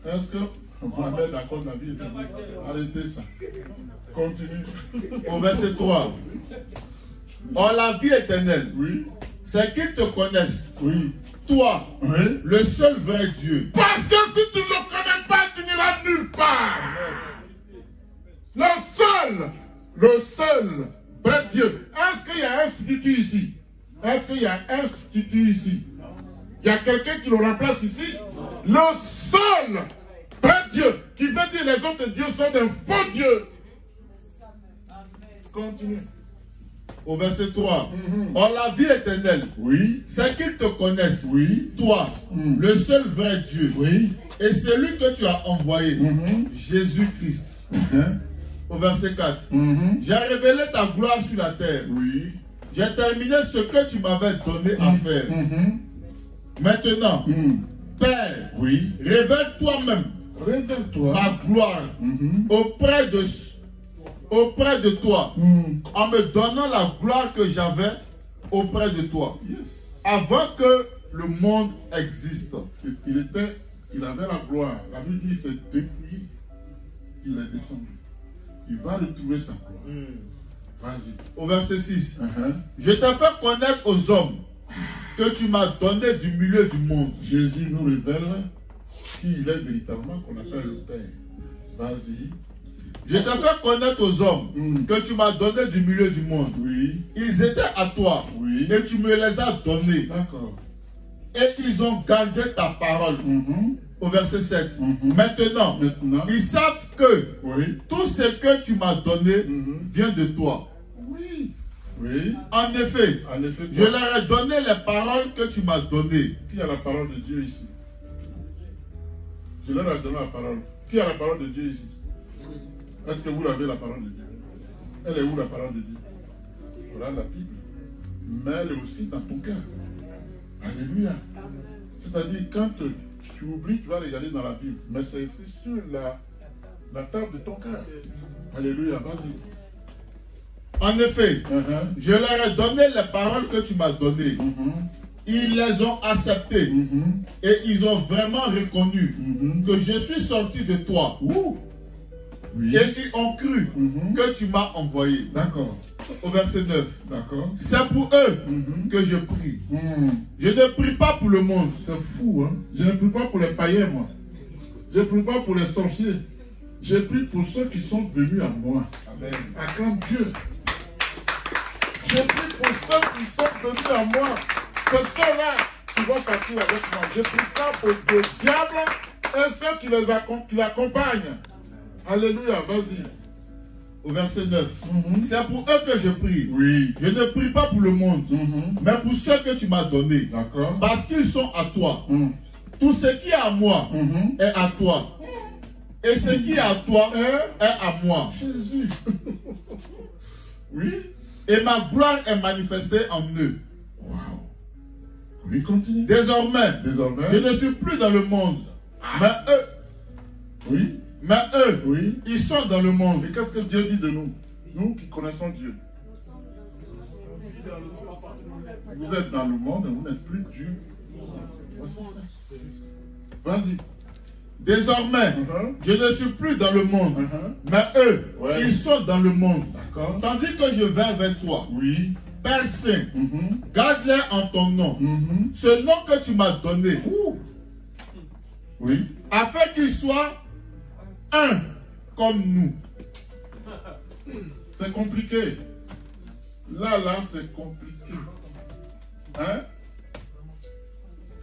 Est-ce que Mohamed accorde la vie éternelle? Arrêtez ça. Continue. Au verset 3. Or la vie éternelle, Oui. c'est qu'ils te connaissent, Oui. toi, Oui. le seul vrai Dieu. Parce que si tu ne le connais pas, tu n'iras nulle part. Le seul vrai Dieu. Est-ce qu'il y a un substitut ici? Est-ce qu'il y a un substitut ici? Il y a quelqu'un qui le remplace ici? Le seul vrai Dieu, qui veut dire les autres dieux sont des faux dieux. Continue. Au verset 3. Mhm. Or la vie éternelle, Oui. c'est qu'ils te connaissent, Oui. toi, Mhm. le seul vrai Dieu, Oui. et celui que tu as envoyé, Mhm. Jésus-Christ. Mhm. Au verset 4. Mhm. J'ai révélé ta gloire sur la terre. Oui. J'ai terminé ce que tu m'avais donné à faire. Mhm. Maintenant, Mhm. Père, Oui. révèle toi-même Révèle-toi. ma gloire Mhm. auprès de toi, Mhm. en me donnant la gloire que j'avais auprès de toi, Yes. avant que le monde existe. Il avait la gloire. La Bible dit c'est depuis qu'il est descendu. Il va retrouver sa gloire. Vas-y. Au verset 6. Je t'ai fait connaître aux hommes que tu m'as donné du milieu du monde. Jésus nous révèle qui il est véritablement, qu'on appelle le Père. Vas-y. Je t'ai fait connaître aux hommes que tu m'as donné du milieu du monde. Oui. Ils étaient à toi. Oui. Et tu me les as donnés. D'accord. Et ils ont gardé ta parole. Au verset 7. Maintenant, ils savent que oui. tout ce que tu m'as donné vient de toi. Oui. Oui. En effet, je leur ai donné les paroles que tu m'as données. Qui a la parole de Dieu ici? Je leur ai donné la parole. Qui a la parole de Dieu ici? Est-ce que vous l'avez, la parole de Dieu? Elle est où, la parole de Dieu? Voilà la Bible. Mais elle est aussi dans ton cœur. Alléluia. C'est-à-dire, quand tu oublies, tu vas regarder dans la Bible. Mais c'est écrit sur la table de ton cœur. Alléluia, vas-y. En effet, je leur ai donné les paroles que tu m'as données. Ils les ont acceptées. Et ils ont vraiment reconnu que je suis sorti de toi. Oui. Et ils ont cru que tu m'as envoyé. D'accord. Au verset 9. D'accord. C'est pour eux que je prie. Je ne prie pas pour le monde. C'est fou, hein? Je ne prie pas pour les païens, moi. Je ne prie pas pour les sorciers. Je prie pour ceux qui sont venus à moi. Amen. Acclame Dieu. Je prie pour ceux qui sont venus à moi. C'est ceux-là qui vont partir avec moi. Je prie pas pour le diable et ceux qui l'accompagnent. Alléluia, vas-y. Au verset 9. C'est pour eux que je prie. Oui. Je ne prie pas pour le monde, mais pour ceux que tu m'as donnés. D'accord. Parce qu'ils sont à toi. Tout ce qui est à moi est à toi. Et ce qui est à toi est à moi. Jésus. Oui. Et ma gloire est manifestée en eux. Wow. Oui, continue. Désormais, je ne suis plus dans le monde. Mais eux, oui, ils sont dans le monde. Et qu'est-ce que Dieu dit de nous? Nous qui connaissons Dieu. Vous êtes dans le monde et vous n'êtes plus Dieu. Voici ça. Vas-y. Désormais, je ne suis plus dans le monde. Mais eux, ils sont dans le monde. D'accord. Tandis que je vais vers toi. Oui. Père Saint, garde-les en ton nom. Ce nom que tu m'as donné. Oui. Afin qu'ils soient un comme nous. C'est compliqué. Là, c'est compliqué. Hein?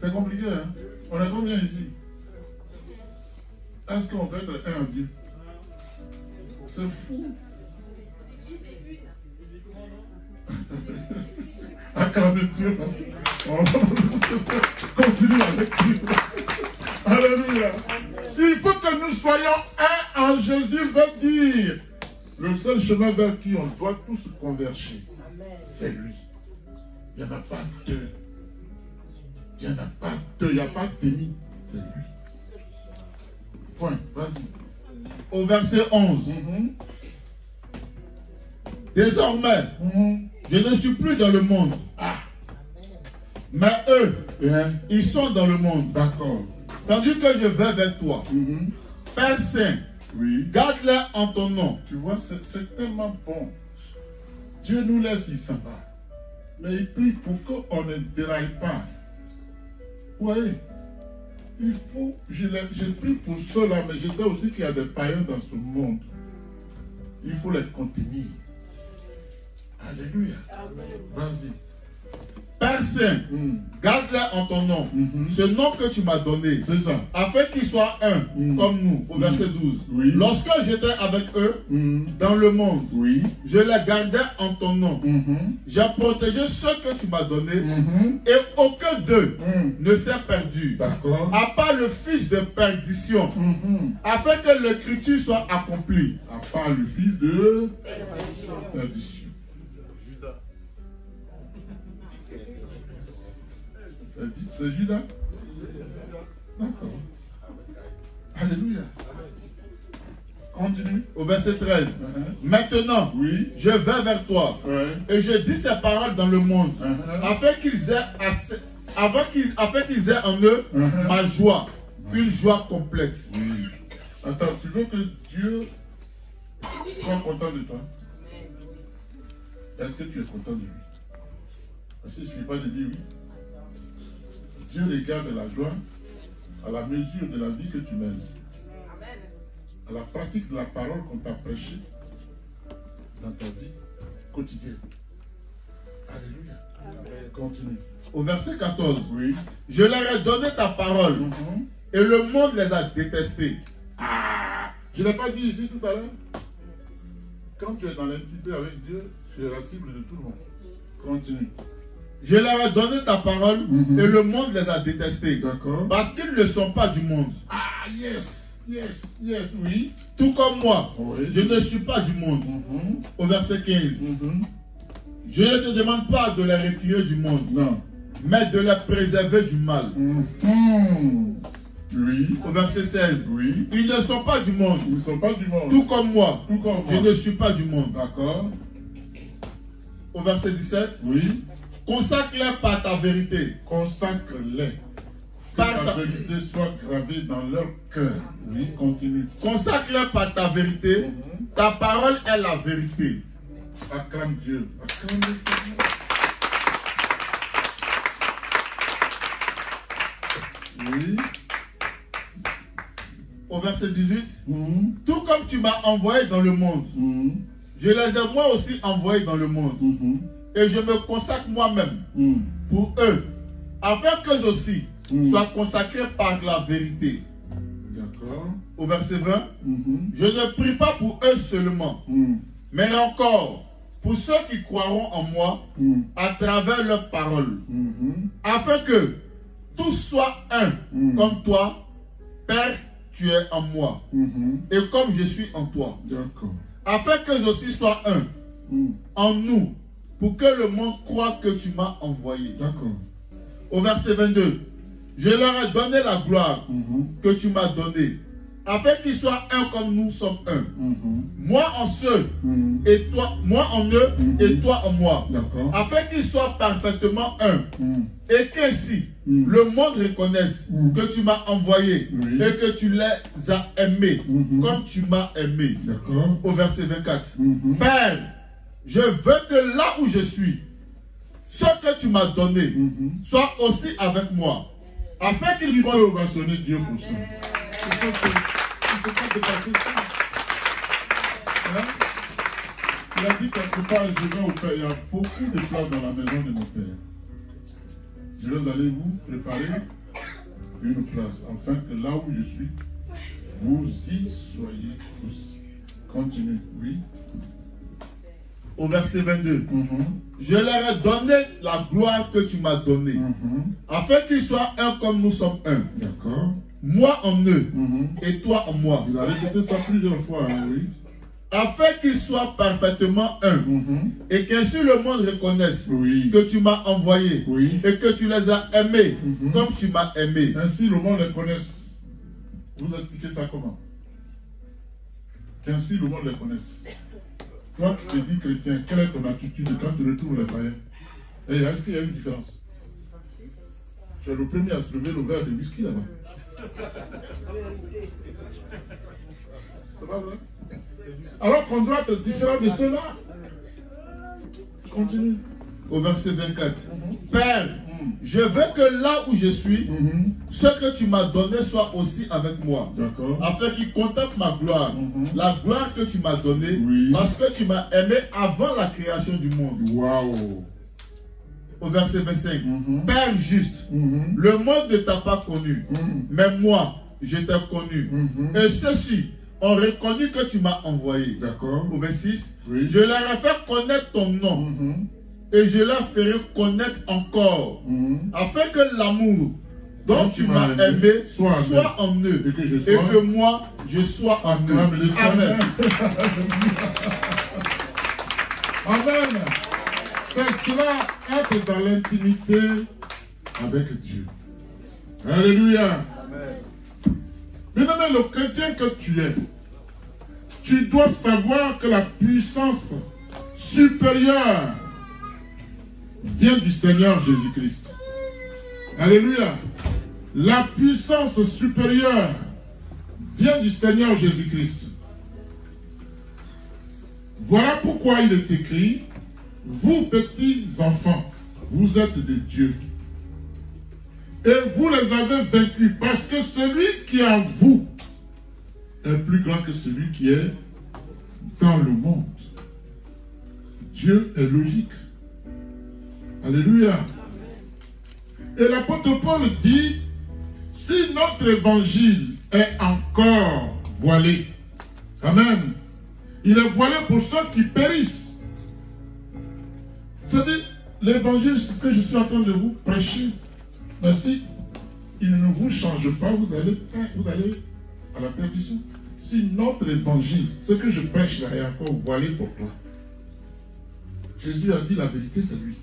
C'est compliqué, hein? On est combien ici? Est-ce qu'on peut être un à Dieu? C'est fou. Acclamez Dieu parce que continue avec Dieu. Alléluia. Il faut que nous soyons un en Jésus, veut dire le seul chemin vers qui on doit tous converger, c'est lui. Il n'y en a pas deux. Il n'y en a pas deux, il n'y a pas d'ennemis, c'est lui. Point, vas-y. Au verset 11. Désormais, je ne suis plus dans le monde. Mais eux, ils sont dans le monde. D'accord. Tandis que je vais vers toi. Père Saint, garde-les en ton nom. Tu vois, c'est tellement bon. Dieu nous laisse, il s'en va. Mais il prie pour qu'on ne déraille pas. Vous voyez, il faut, je prie pour cela, mais je sais aussi qu'il y a des païens dans ce monde. Il faut les contenir. Alléluia. Vas-y. Père Saint, garde-les en ton nom. Ce nom que tu m'as donné. C'est ça. Afin qu'ils soient un, comme nous. Au verset 12. Oui. Lorsque j'étais avec eux, dans le monde, je les gardais en ton nom. J'ai protégé ceux que tu m'as donnés. Et aucun d'eux ne s'est perdu. D'accord. À part le fils de perdition. Afin que l'écriture soit accomplie. À part le fils de perdition. C'est Judas? D'accord. Alléluia. Continue. Au verset 13. Maintenant, je vais vers toi. Et je dis ces paroles dans le monde. Afin qu'ils aient afin qu'ils aient en eux ma joie. Une joie complète. Attends, tu veux que Dieu soit content de toi? Est-ce que tu es content de lui? Parce qu'il ne suffit pas de dire oui. Dieu regarde la joie à la mesure de la vie que tu mènes. À la pratique de la parole qu'on t'a prêchée dans ta vie quotidienne. Alléluia. Amen. Continue. Au verset 14. Oui. Je leur ai donné ta parole et le monde les a détestés. Ah, je ne l'ai pas dit ici tout à l'heure. Quand tu es dans l'intimité avec Dieu, tu es la cible de tout le monde. Continue. Je leur ai donné ta parole et le monde les a détestés. D'accord. Parce qu'ils ne sont pas du monde. Ah, yes, yes, yes, oui. Tout comme moi, Oui. je ne suis pas du monde. Au verset 15. Je ne te demande pas de les retirer du monde, Non. mais de les préserver du mal. Oui. Au verset 16. Oui. Ils ne sont pas du monde. Ils ne sont pas du monde. Tout comme moi, Tout comme je moi. ne suis pas du monde. D'accord. Au verset 17. Oui. Consacre-les par ta vérité. Consacre-les. Que Par ta ta- vérité soit gravée dans leur cœur. Oui, continue. Consacre-les par ta vérité. Ta parole est la vérité. Acclame Dieu. Acclame Dieu. Oui. Au verset 18. Tout comme tu m'as envoyé dans le monde, je les ai moi aussi envoyés dans le monde. Et je me consacre moi-même pour eux, afin qu'eux aussi soient consacrés par la vérité. D'accord. Au verset 20. Je ne prie pas pour eux seulement, mais encore pour ceux qui croiront en moi à travers leurs paroles, afin que tous soient un, comme toi, Père, tu es en moi, et comme je suis en toi, D'accord. afin que je aussi sois un en nous, pour que le monde croie que tu m'as envoyé. D'accord. Au verset 22, je leur ai donné la gloire que tu m'as donnée, afin qu'ils soient un comme nous sommes un. Moi en ceux, et toi, moi en eux, et toi en moi. D'accord. Afin qu'ils soient parfaitement un. Et qu'ainsi, le monde reconnaisse que tu m'as envoyé Oui. et que tu les as aimés comme tu m'as aimé. D'accord. Au verset 24. Père, je veux que là où je suis, ce que tu m'as donné soit aussi avec moi. Afin qu'ils Qui voient. peut ovationner Dieu pour ça? Il faut pas dépasser ça. Hein? Il a dit quelque part, je vais au Père. Il y a beaucoup de places dans la maison de mon Père. Je vais aller vous préparer une place, afin que là où je suis, vous y soyez aussi. Continue, oui. Au verset 22. Je leur ai donné la gloire que tu m'as donnée, afin qu'ils soient un comme nous sommes un. D'accord. Moi en eux et toi en moi. Il a répété ça plusieurs fois, hein, oui. Afin qu'ils soient parfaitement un. Et qu'ainsi le monde reconnaisse Oui. que tu m'as envoyé Oui. et que tu les as aimés comme tu m'as aimé. Ainsi le monde les connaisse. Vous expliquez ça comment? Qu'ainsi le monde les connaisse. Toi qui te dis chrétien, quelle est ton attitude quand tu retrouves les païens? Et est-ce qu'il y a une différence? Tu es le premier à trouver le verre de whisky là-bas. C'est pas vrai? Alors qu'on doit être différent de ceux-là. Continue. Au verset 24. Père, je veux que là où je suis, ce que tu m'as donné soit aussi avec moi. D'accord. Afin qu'ils contemplent ma gloire. La gloire que tu m'as donnée, Oui. parce que tu m'as aimé avant la création du monde. Waouh. Au verset 25. Père juste, le monde ne t'a pas connu, mais moi, je t'ai connu. Et ceux-ci ont reconnu que tu m'as envoyé. D'accord. Au 26. Oui. Je leur ai fait connaître ton nom. Et je leur ferai connaître encore, afin que l'amour dont tu m'as aimé soit en eux, et que moi, je sois en eux. Amen. Amen. C'est cela, être dans l'intimité avec Dieu. Alléluia. Bien-aimé, le chrétien que tu es, tu dois savoir que la puissance supérieure vient du Seigneur Jésus-Christ. Alléluia. La puissance supérieure vient du Seigneur Jésus-Christ. Voilà pourquoi il est écrit, vous petits enfants, vous êtes des dieux. Et vous les avez vaincus parce que celui qui est en vous est plus grand que celui qui est dans le monde. Dieu est logique. Alléluia. Et l'apôtre Paul dit, si notre évangile est encore voilé, amen, il est voilé pour ceux qui périssent. C'est-à-dire, l'évangile, c'est ce que je suis en train de vous prêcher. Mais si il ne vous change pas, vous allez à la perdition. Si notre évangile, ce que je prêche là, est encore voilé pour toi, Jésus a dit la vérité, c'est lui.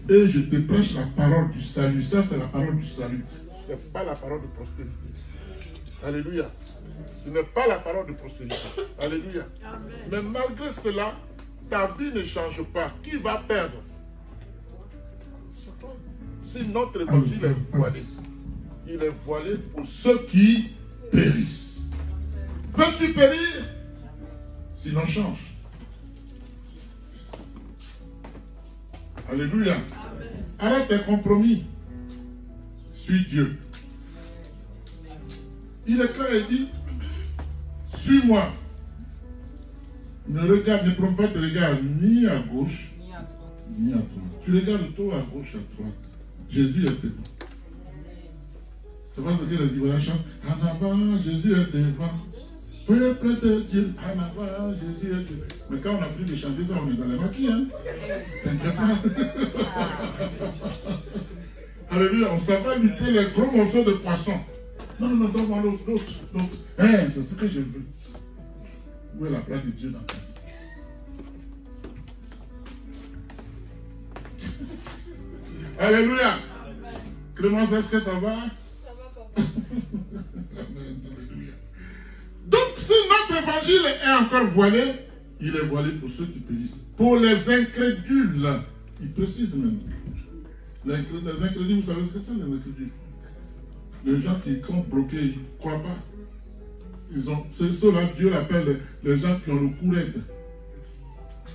Et je te prêche la parole du salut. Ça, c'est la parole du salut. Ce n'est pas la parole de prospérité. Alléluia. Ce n'est pas la parole de prospérité. Alléluia. Amen. Mais malgré cela, ta vie ne change pas. Qui va perdre? C'est toi. Si notre évangile est voilé, il est voilé pour ceux qui périssent. Veux-tu périr? Sinon, change. Alléluia. Amen. Arrête tes compromis. Suis Dieu. Il est clair et dit, suis-moi. Ne prends pas tes regards ni à gauche, ni à droite. Tu regardes toi à gauche, à droite. Jésus est devant. C'est pas ce que les Ivoiriens chantent. En avant, Jésus est devant. Peuple de Dieu, en avant, Jésus est devant. Mais quand on a fini de chanter ça, on est dans les maquis, hein. T'inquiète pas. Alléluia, on s'en va lutter les gros morceaux de poisson. Non, donne-moi l'autre. C'est ce que je veux. Où est la place de Dieu dans ta vie? Alléluia. Clémence, est-ce que ça va? Ça va, papa. Donc, si notre évangile est encore voilé, il est voilé pour ceux qui périssent. Pour les incrédules, il précise même. Les incrédules, vous savez ce que c'est, les incrédules? Les gens qui sont bloqués, ils ne croient pas. C'est ceux-là, Dieu l'appelle les gens qui ont le cou raide.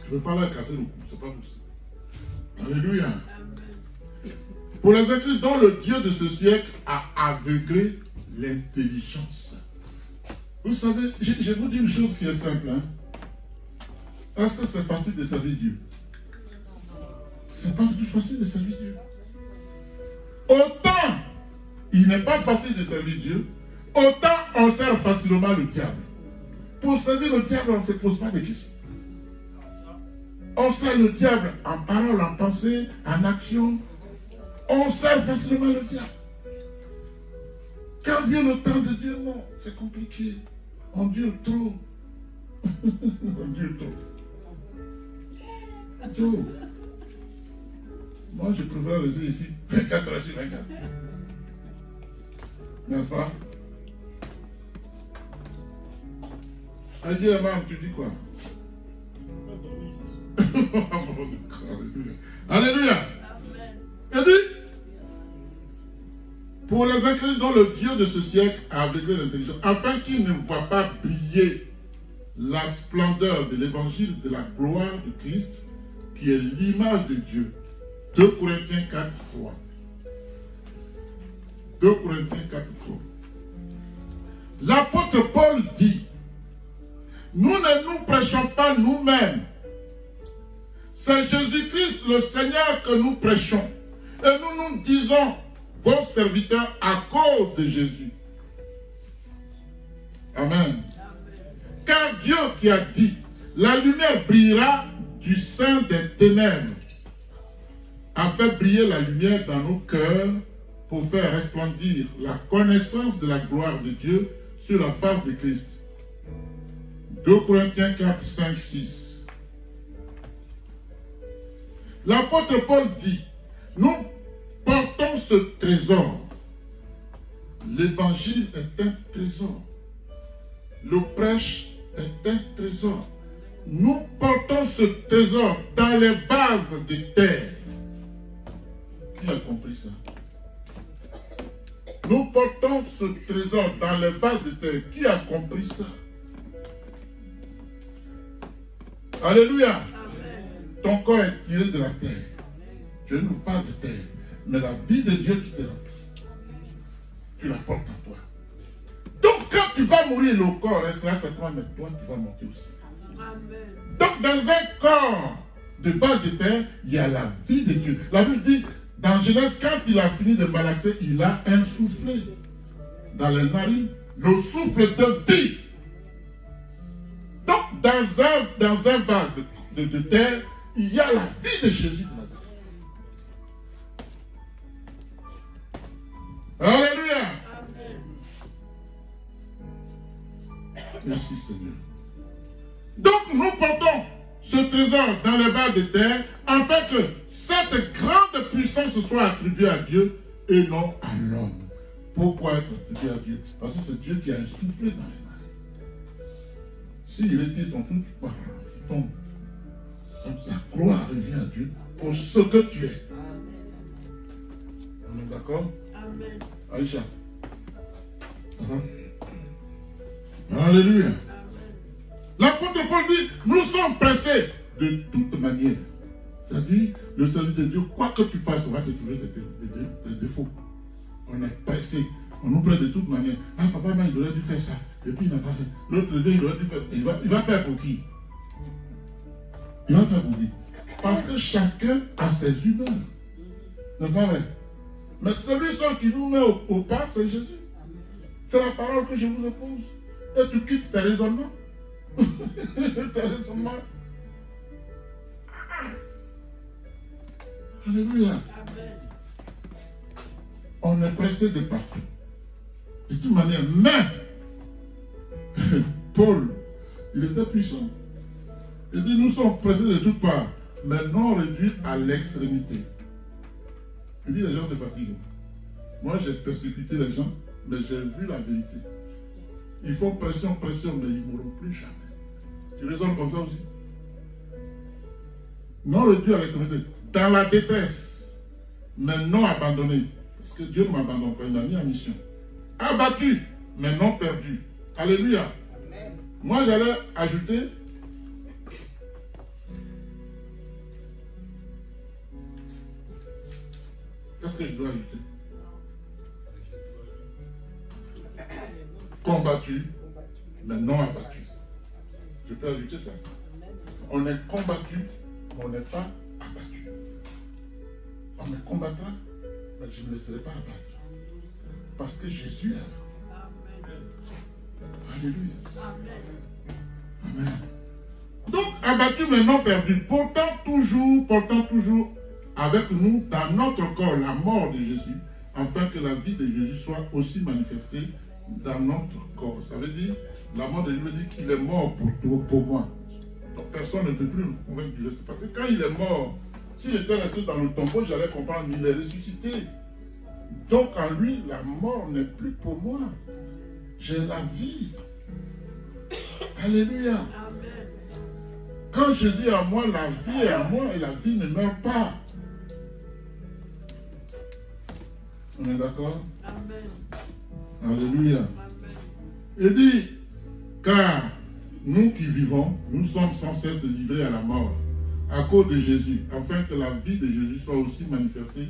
Je ne veux pas leur casser le cou, c'est pas possible. Alléluia. Pour les incrédules dont le Dieu de ce siècle a aveuglé l'intelligence. Vous savez, je vous dis une chose qui est simple. Hein? Est-ce que c'est facile de servir Dieu? C'est pas du tout facile de servir Dieu. Autant il n'est pas facile de servir Dieu, autant on sert facilement le diable. Pour servir le diable, on ne se pose pas de questions. On sert le diable en parole, en pensée, en action. On sert facilement le diable. Quand vient le temps de Dieu, non, c'est compliqué. On dure trop. On dure trop. Moi, je préfère rester ici 24 heures sur 24. N'est-ce pas? Adieu, maman, tu dis quoi? Alléluia. Il dit, pour les incrédules dont le Dieu de ce siècle a aveuglé l'intelligence, afin qu'ils ne voient pas briller la splendeur de l'évangile de la gloire de Christ, qui est l'image de Dieu. 2 Corinthiens 4, 3. 2 Corinthiens 4, 3. L'apôtre Paul dit, nous ne nous prêchons pas nous-mêmes. C'est Jésus-Christ le Seigneur que nous prêchons. Et nous nous disons vos serviteurs à cause de Jésus. Amen. Car Dieu qui a dit, la lumière brillera du sein des ténèbres, a fait briller la lumière dans nos cœurs pour faire resplendir la connaissance de la gloire de Dieu sur la face de Christ. 2 Corinthiens 4, 5, 6. L'apôtre Paul dit, nous portons ce trésor. L'évangile est un trésor. Le prêche est un trésor. Nous portons ce trésor dans les vases de terre. Qui a compris ça? Nous portons ce trésor dans les vases de terre. Qui a compris ça? Alléluia. Amen. ton corps est tiré de la terre. Je ne parle de terre, mais la vie de Dieu qui te remplit, tu la portes en toi. Donc quand tu vas mourir, le corps restera certainement, mais toi tu vas monter aussi. Amen. Donc dans un corps de base de terre, il y a la vie de Dieu. La Bible dit, dans Genèse, quand il a fini de malaxer, il a insoufflé dans les narines le souffle de vie. Donc dans un vase de terre, il y a la vie de Jésus de Nazareth. Alléluia. Amen. Merci Seigneur. Donc nous portons ce trésor dans les vases de terre afin que cette grande puissance soit attribuée à Dieu et non à l'homme. Pourquoi être attribuée à Dieu? Parce que c'est Dieu qui a insoufflé dans les mains. S'il retire son souffle, il tombe. Donc la gloire revient à Dieu pour ce que tu es. On est d'accord? Amen. Aïcha. Alléluia. L'apôtre Paul dit, nous sommes pressés de toute manière. C'est-à-dire, le salut de Dieu, quoi que tu fasses, on va te trouver des défauts. On est pressé. On nous prend de toute manière. Ah, papa, il aurait dû faire ça. Et puis il n'a pas fait. L'autre Dieu, il aurait dû faire. Il va faire pour qui? Il va faire pour qui? Parce que chacun a ses humeurs. N'est-ce pas vrai? Mais celui seul qui nous met au pas, c'est Jésus. C'est la parole que je vous oppose. Et tu quittes tes raisonnements. Tes raisonnements. Alléluia. On est pressé de partout. De toute manière, mais Paul, il était puissant. Il dit, nous sommes pressés de toutes parts, mais non réduits à l'extrémité. Il dit, les gens se fatiguent. Moi, j'ai persécuté les gens, mais j'ai vu la vérité. Ils font pression, mais ils ne mourront plus jamais. Tu raisonnes comme ça aussi? Non réduit à l'extrémité. Dans la détresse, mais non abandonné. Parce que Dieu ne m'abandonne pas, il m'a mis en mission. Abattu, mais non perdu. Alléluia. Amen. Moi, j'allais ajouter. Qu'est-ce que je dois ajouter? Combattu, mais non abattu. Je peux ajouter ça. On est combattu, mais on n'est pas abattu. On me combattra, mais je ne me laisserai pas abattre. Parce que Jésus est là. Alléluia. Amen. Donc, abattu mais non perdu, portant toujours avec nous dans notre corps la mort de Jésus, afin que la vie de Jésus soit aussi manifestée dans notre corps. Ça veut dire, la mort de Jésus veut dire qu'il est mort pour moi. Donc personne ne peut plus me convaincre du reste. Parce que quand il est mort, s'il était resté dans le tombeau, j'allais comprendre, il est ressuscité. Donc en lui, la mort n'est plus pour moi. J'ai la vie. Alléluia. Amen. Quand Jésus est en moi, la vie est en moi et la vie ne meurt pas. On est d'accord? Amen. Alléluia. Amen. Il dit, car nous qui vivons, nous sommes sans cesse livrés à la mort à cause de Jésus, afin que la vie de Jésus soit aussi manifestée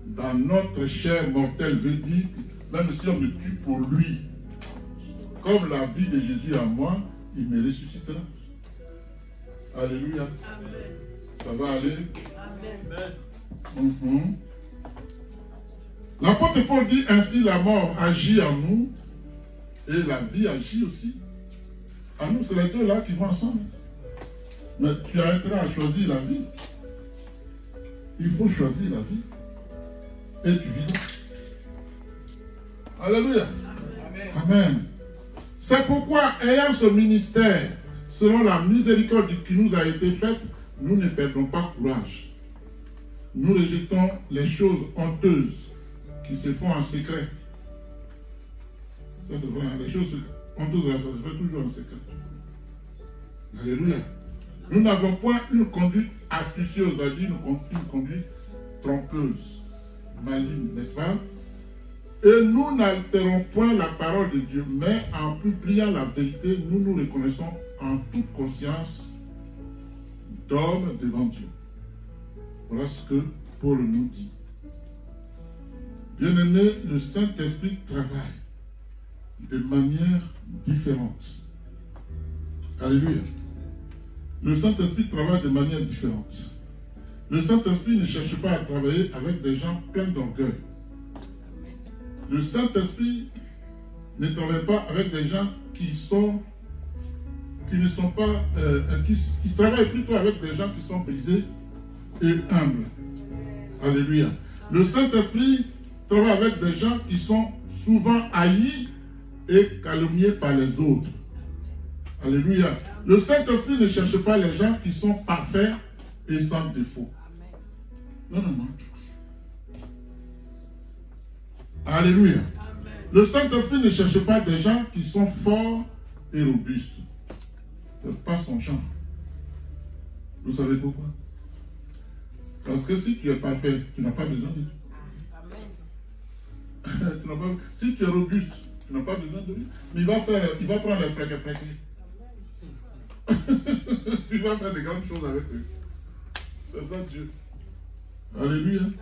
dans notre chair mortelle. Veut dire, même si on me tue pour lui, comme la vie de Jésus en moi, il me ressuscitera. Alléluia. Amen. Ça va aller? Amen. L'apôtre Paul dit ainsi, la mort agit en nous et la vie agit aussi. En nous, c'est les deux là qui vont ensemble. Mais tu as intérêt à choisir la vie. Il faut choisir la vie. Et tu vis. Alléluia. Amen. Amen. C'est pourquoi, ayant ce ministère, selon la miséricorde qui nous a été faite, nous ne perdons pas courage. Nous rejetons les choses honteuses qui se font en secret. Ça c'est vrai, les choses honteuses, ça se fait toujours en secret. Alléluia. Nous n'avons point une conduite astucieuse, c'est-à-dire une conduite trompeuse, maligne, n'est-ce pas? Et nous n'altérons point la parole de Dieu, mais en publiant la vérité, nous nous reconnaissons en toute conscience d'homme devant Dieu. Voilà ce que Paul nous dit. Bien-aimé, le Saint-Esprit travaille de manière différente. Alléluia. Le Saint-Esprit travaille de manière différente. Le Saint-Esprit ne cherche pas à travailler avec des gens pleins d'orgueil. Le Saint-Esprit ne travaille pas avec des gens qui travaillent plutôt avec des gens qui sont brisés et humbles. Alléluia. Le Saint-Esprit travaille avec des gens qui sont souvent haïs et calomniés par les autres. Alléluia. Le Saint-Esprit ne cherche pas les gens qui sont parfaits et sans défaut. Non, non, non. Alléluia. Le Saint-Esprit ne cherche pas des gens qui sont forts et robustes. Ce n'est pas son genre. Vous savez pourquoi? Parce que si tu es parfait, tu n'as pas besoin de lui. Si tu es robuste, tu n'as pas besoin de lui. Mais il va prendre les fréquets. Tu vas faire des grandes choses avec lui. C'est ça Dieu. Alléluia. Amen.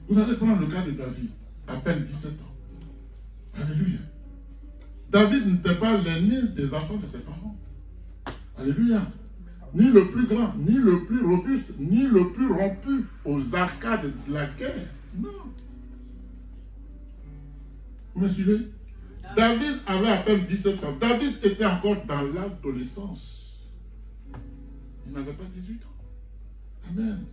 Vous allez prendre le cas de David, à peine 17 ans. Alléluia. David n'était pas l'aîné des enfants de ses parents. Alléluia. Ni le plus grand, ni le plus robuste, ni le plus rompu aux arcades de la guerre. Non. Vous me suivez? David avait à peine 17 ans. David était encore dans l'adolescence. Il n'avait pas 18 ans. Amen.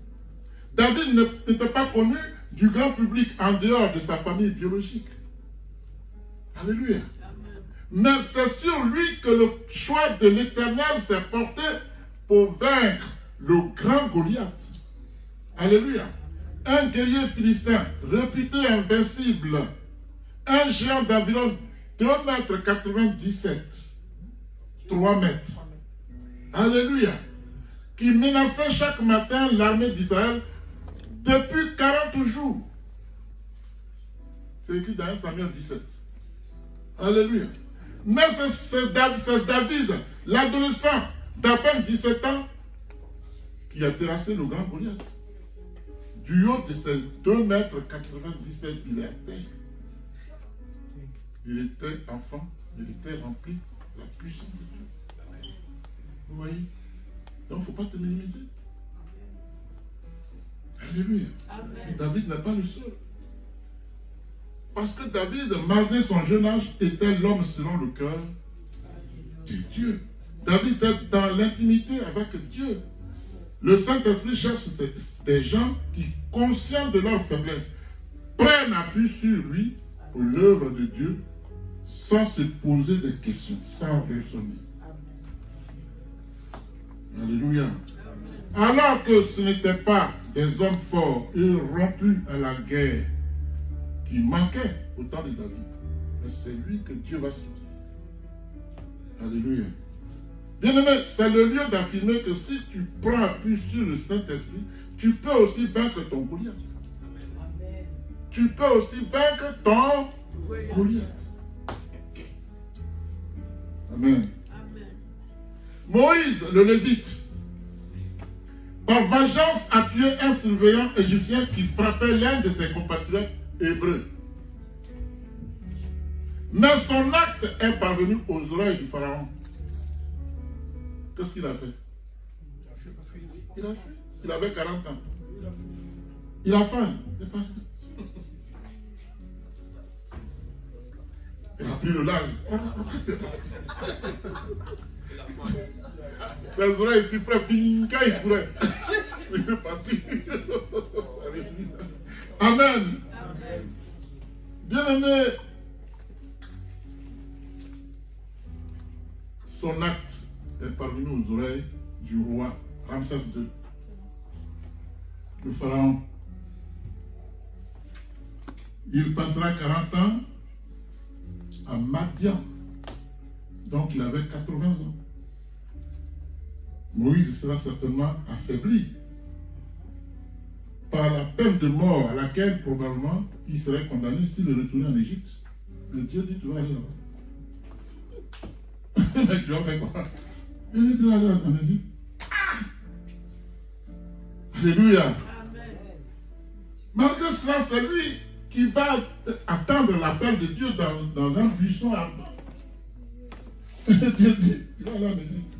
David n'était pas connu du grand public en dehors de sa famille biologique. Alléluia. Mais c'est sur lui que le choix de l'Éternel s'est porté pour vaincre le grand Goliath. Alléluia. Un guerrier philistin réputé invincible. Un géant d'environ 2,97 m. 3 mètres. Alléluia. Qui menaçait chaque matin l'armée d'Israël depuis 40 jours. C'est écrit dans 1 Samuel 17. Alléluia. Mais c'est David, l'adolescent d'à peine 17 ans, qui a terrassé le grand Goliath. Du haut de ses 2,97 m, il est à terre. Il était enfant, il était rempli de la puissance de Dieu. Vous voyez? Donc il ne faut pas te minimiser. Alléluia. Et David n'est pas le seul. Parce que David, malgré son jeune âge, était l'homme selon le cœur de Dieu. David était dans l'intimité avec Dieu. Le Saint-Esprit cherche des gens qui, conscients de leur faiblesse, prennent appui sur lui pour l'œuvre de Dieu sans se poser des questions, sans raisonner. Alléluia. Alors que ce n'étaient pas des hommes forts et rompus à la guerre qui manquaient au temps de David, mais c'est lui que Dieu va soutenir. Alléluia. Bien-aimé, c'est le lieu d'affirmer que si tu prends appui sur le Saint-Esprit, tu peux aussi vaincre ton Goliath. Tu peux aussi vaincre ton Goliath. Amen. Moïse, le Lévite, par vengeance a tué un surveillant égyptien qui frappait l'un de ses compatriotes hébreux. Mais son acte est parvenu aux oreilles du pharaon. Qu'est-ce qu'il a fait? Il a fui. Il avait 40 ans. Il a faim. Il est parti. Il a pris le large. Ses oreilles sifflaient, quand il courait. Il est parti. Amen. Bien-aimé, son acte est parvenu aux oreilles du roi Ramsès II, le pharaon. Il passera 40 ans à Madian. Donc il avait 80 ans. Moïse sera certainement affaibli par la peine de mort à laquelle probablement il serait condamné s'il retournait en Égypte. Mais Dieu dit: tu vas aller là-bas. Mais tu vas faire quoi? Il dit: tu vas aller en Égypte. Alléluia. Malgré cela, c'est lui qui va attendre l'appel de Dieu dans un buisson ardent. Dieu dit, tu vas aller en Égypte.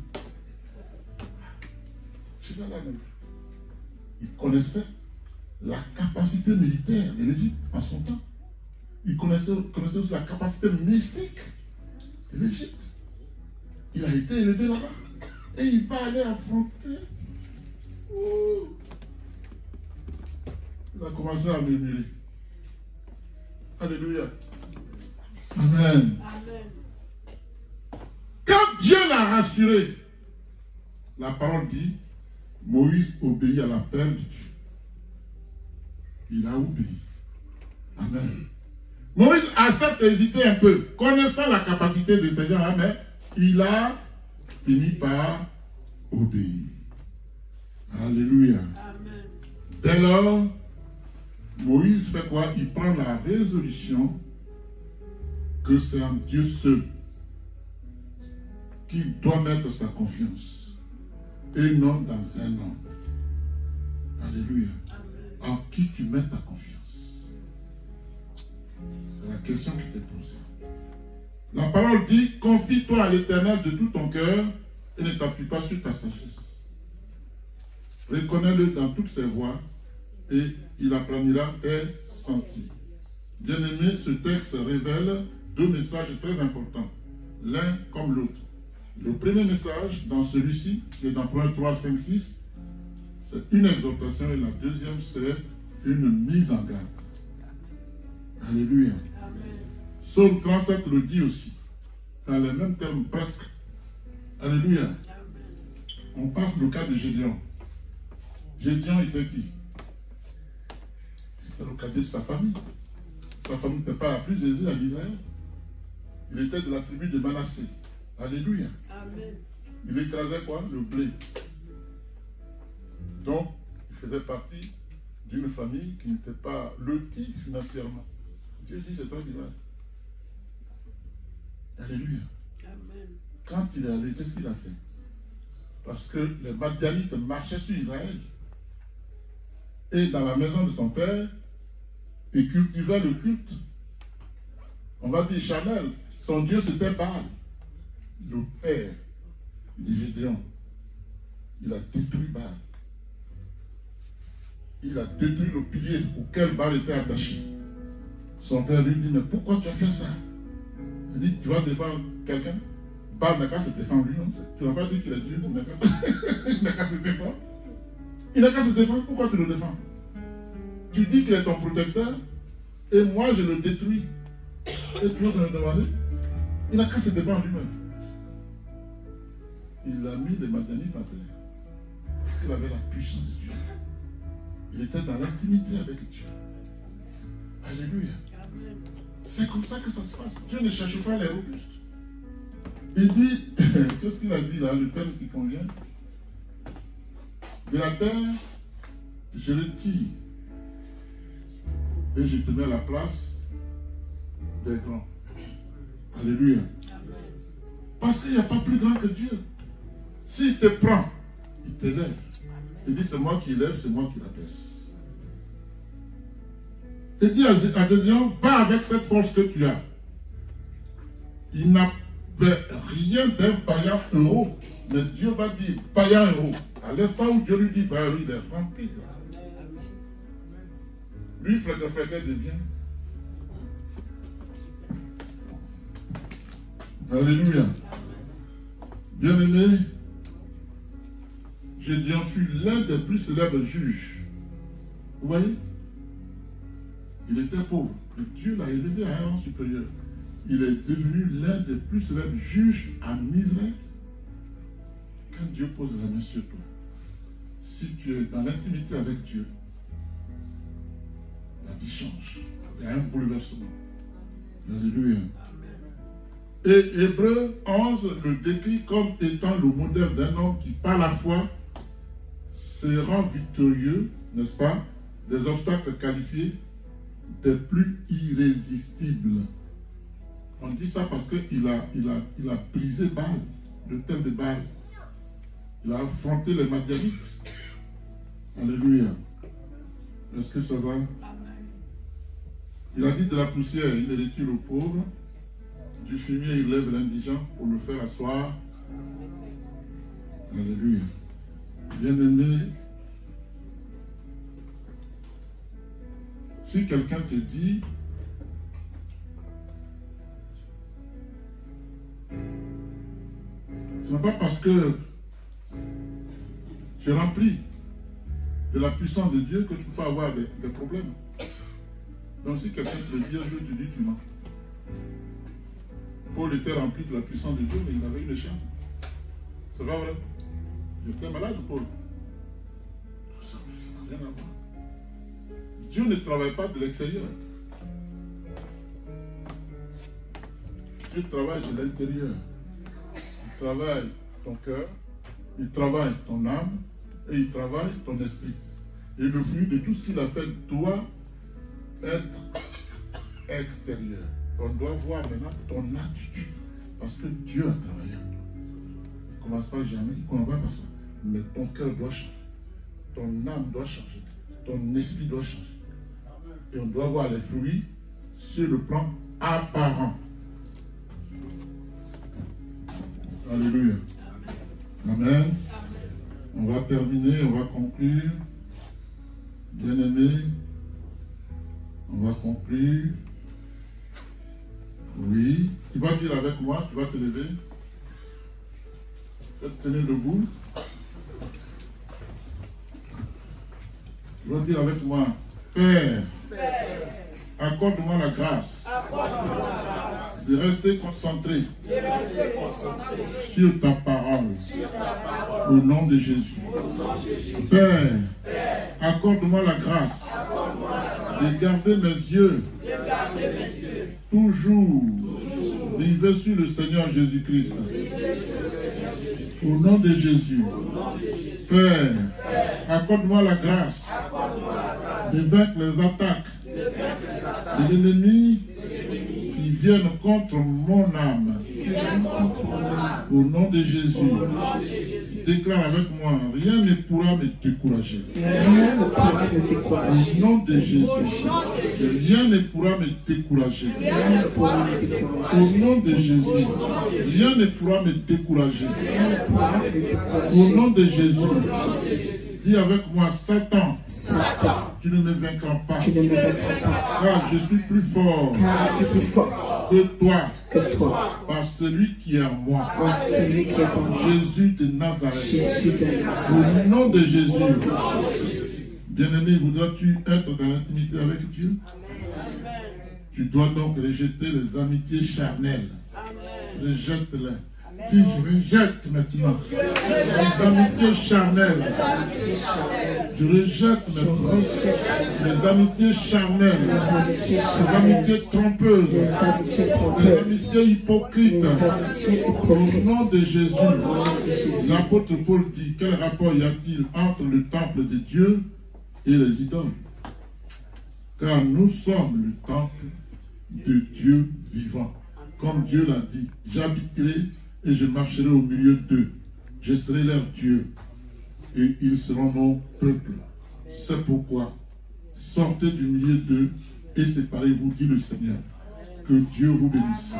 Tu vas aller en Égypte. Il connaissait la capacité militaire de l'Égypte en son temps. Il connaissait aussi la capacité mystique de l'Égypte. Il a été élevé là-bas. Et il va aller affronter. Il a commencé à murmurer. Alléluia. Amen. Amen. Quand Dieu l'a rassuré, la parole dit, Moïse obéit à l'appel de Dieu. Il a obéi. Amen. Moïse a certes hésité un peu, connaissant la capacité de ces gens-là, mais il a fini par obéir. Alléluia. Amen. Dès lors, Moïse fait quoi? Il prend la résolution que c'est en Dieu seul qu'il doit mettre sa confiance et non dans un homme. Alléluia. En qui tu mets ta confiance? C'est la question qui t'est posée. La parole dit, confie-toi à l'Éternel de tout ton cœur et ne t'appuie pas sur ta sagesse. Reconnais-le dans toutes ses voies et il aplanira tes sentiers. Bien-aimé, ce texte révèle deux messages très importants, l'un comme l'autre. Le premier message, dans celui-ci, qui est dans Proverbes 3, 5, 6, c'est une exhortation et la deuxième, c'est une mise en garde. Alléluia. Psaume 37 le dit aussi, dans les mêmes termes presque. Alléluia. On passe le cas de Gédéon. Gédéon était qui? C'était le cadet de sa famille. Sa famille n'était pas la plus aisée en Israël. Il était de la tribu de Manassé. Alléluia. Amen. Il écrasait quoi? Le blé. Donc, il faisait partie d'une famille qui n'était pas lotie financièrement. Dieu dit, c'est toi qui vas. Alléluia. Amen. Quand il est allé, qu'est-ce qu'il a fait? Parce que les Madianites marchaient sur Israël. Et dans la maison de son père, il cultivait le culte. On va dire charnel. Son Dieu, c'était Baal. Le père de Gédéon. Il a détruit Baal. Il a détruit le pilier auquel Baal était attaché. Son père lui dit, mais pourquoi tu as fait ça? Il dit, tu vas défendre quelqu'un? Baal n'a qu'à se défendre lui, non? Tu n'as pas dit qu'il est Dieu, il n'a qu'à se défendre. Il n'a qu'à se défendre, pourquoi tu le défends? Tu dis qu'il est ton protecteur, et moi je le détruis. Et tu vas me demander? Il n'a qu'à se défendre lui-même. Il a mis les Madianites à terre. Parce qu'il avait la puissance de Dieu. Il était dans l'intimité avec Dieu. Alléluia. C'est comme ça que ça se passe. Dieu ne cherche pas les robustes. Il dit, qu'est-ce qu'il a dit là, le thème qui convient? De la terre, je le tire. Et je te mets à la place des grands. Alléluia. Parce qu'il n'y a pas plus grand que Dieu. S'il te prend, il t'élève. Il dit, c'est moi qui élève, c'est moi qui l'abaisse. Il dit à Gédéon, va avec cette force que tu as. Il n'avait rien d'un vaillant héros. Mais Dieu va dire, vaillant héros. À l'instant où Dieu lui dit, vaillant, il est rempli. Lui, frère devient. Alléluia. Bien-aimé, Gédéon fut l'un des plus célèbres juges. Vous voyez? Il était pauvre. Et Dieu l'a élevé à un rang supérieur. Il est devenu l'un des plus célèbres juges en Israël. Quand Dieu pose la main sur toi, si tu es dans l'intimité avec Dieu, la vie change. Il y a un bouleversement. Alléluia. Et Hébreux 11 le décrit comme étant le modèle d'un homme qui, par la foi, se rend victorieux, n'est-ce pas, des obstacles qualifiés des plus irrésistibles. On dit ça parce qu'il a brisé Baal, le thème de Baal. Il a affronté les Madianites. Alléluia. Est-ce que ça va? Il a dit de la poussière, il retire le pauvre. Du fumier, il lève l'indigent pour le faire asseoir. Alléluia. Bien-aimé, si quelqu'un te dit ce n'est pas parce que tu es rempli de la puissance de Dieu que tu ne peux pas avoir des problèmes. Donc si quelqu'un te dit un jour, tu dis tu mens. Paul était rempli de la puissance de Dieu, mais il avait une écharpe. C'est pas vrai? Il était malade, Paul. Ça n'a rien à voir. Dieu ne travaille pas de l'extérieur. Dieu travaille de l'intérieur. Il travaille ton cœur, il travaille ton âme et il travaille ton esprit. Et le fruit de tout ce qu'il a fait doit être extérieur. On doit voir maintenant ton attitude. Parce que Dieu a travaillé en toi. Il ne commence pas jamais, il ne commence pas par ça. Mais ton cœur doit changer. Ton âme doit changer. Ton esprit doit changer. Et on doit voir les fruits sur le plan apparent. Alléluia. Amen. On va terminer, on va conclure. Bien-aimé, on va conclure. Oui. Tu vas dire avec moi, tu vas te lever. Tu vas te tenir debout. Tu vas dire avec moi, Père, accorde-moi la grâce de rester concentré sur ta parole au nom de Jésus. Père, accorde-moi la grâce de garder mes yeux toujours rivés sur le Seigneur Jésus-Christ. Au nom de Jésus. Père, accorde-moi la grâce de vaincre les attaques de l'ennemi qui viennent contre mon âme. Au nom de Jésus. Déclare avec moi, rien ne pourra me décourager. Au nom de Jésus. Rien ne pourra me décourager. Au nom de Jésus. Rien ne pourra me décourager. Au nom de Jésus. Dis avec moi, Satan, tu ne me vaincras pas. Car je suis plus fort que toi. Par celui qui est en moi. Jésus de Nazareth. Au nom de Jésus. Bien-aimé, voudras-tu être dans l'intimité avec Dieu? Tu dois donc rejeter les amitiés charnelles. Rejette-les. Si je rejette maintenant les amitiés charnelles, je rejette maintenant les amitiés charnelles, les amitiés trompeuses, les amitiés hypocrites. Au nom de Jésus, l'apôtre Paul dit, quel rapport y a-t-il entre le temple de Dieu et les idoles? Car nous sommes le temple de Dieu vivant. Comme Dieu l'a dit, j'habiterai et je marcherai au milieu d'eux. Je serai leur Dieu et ils seront mon peuple. C'est pourquoi sortez du milieu d'eux et séparez-vous, dit le Seigneur. Que Dieu vous bénisse.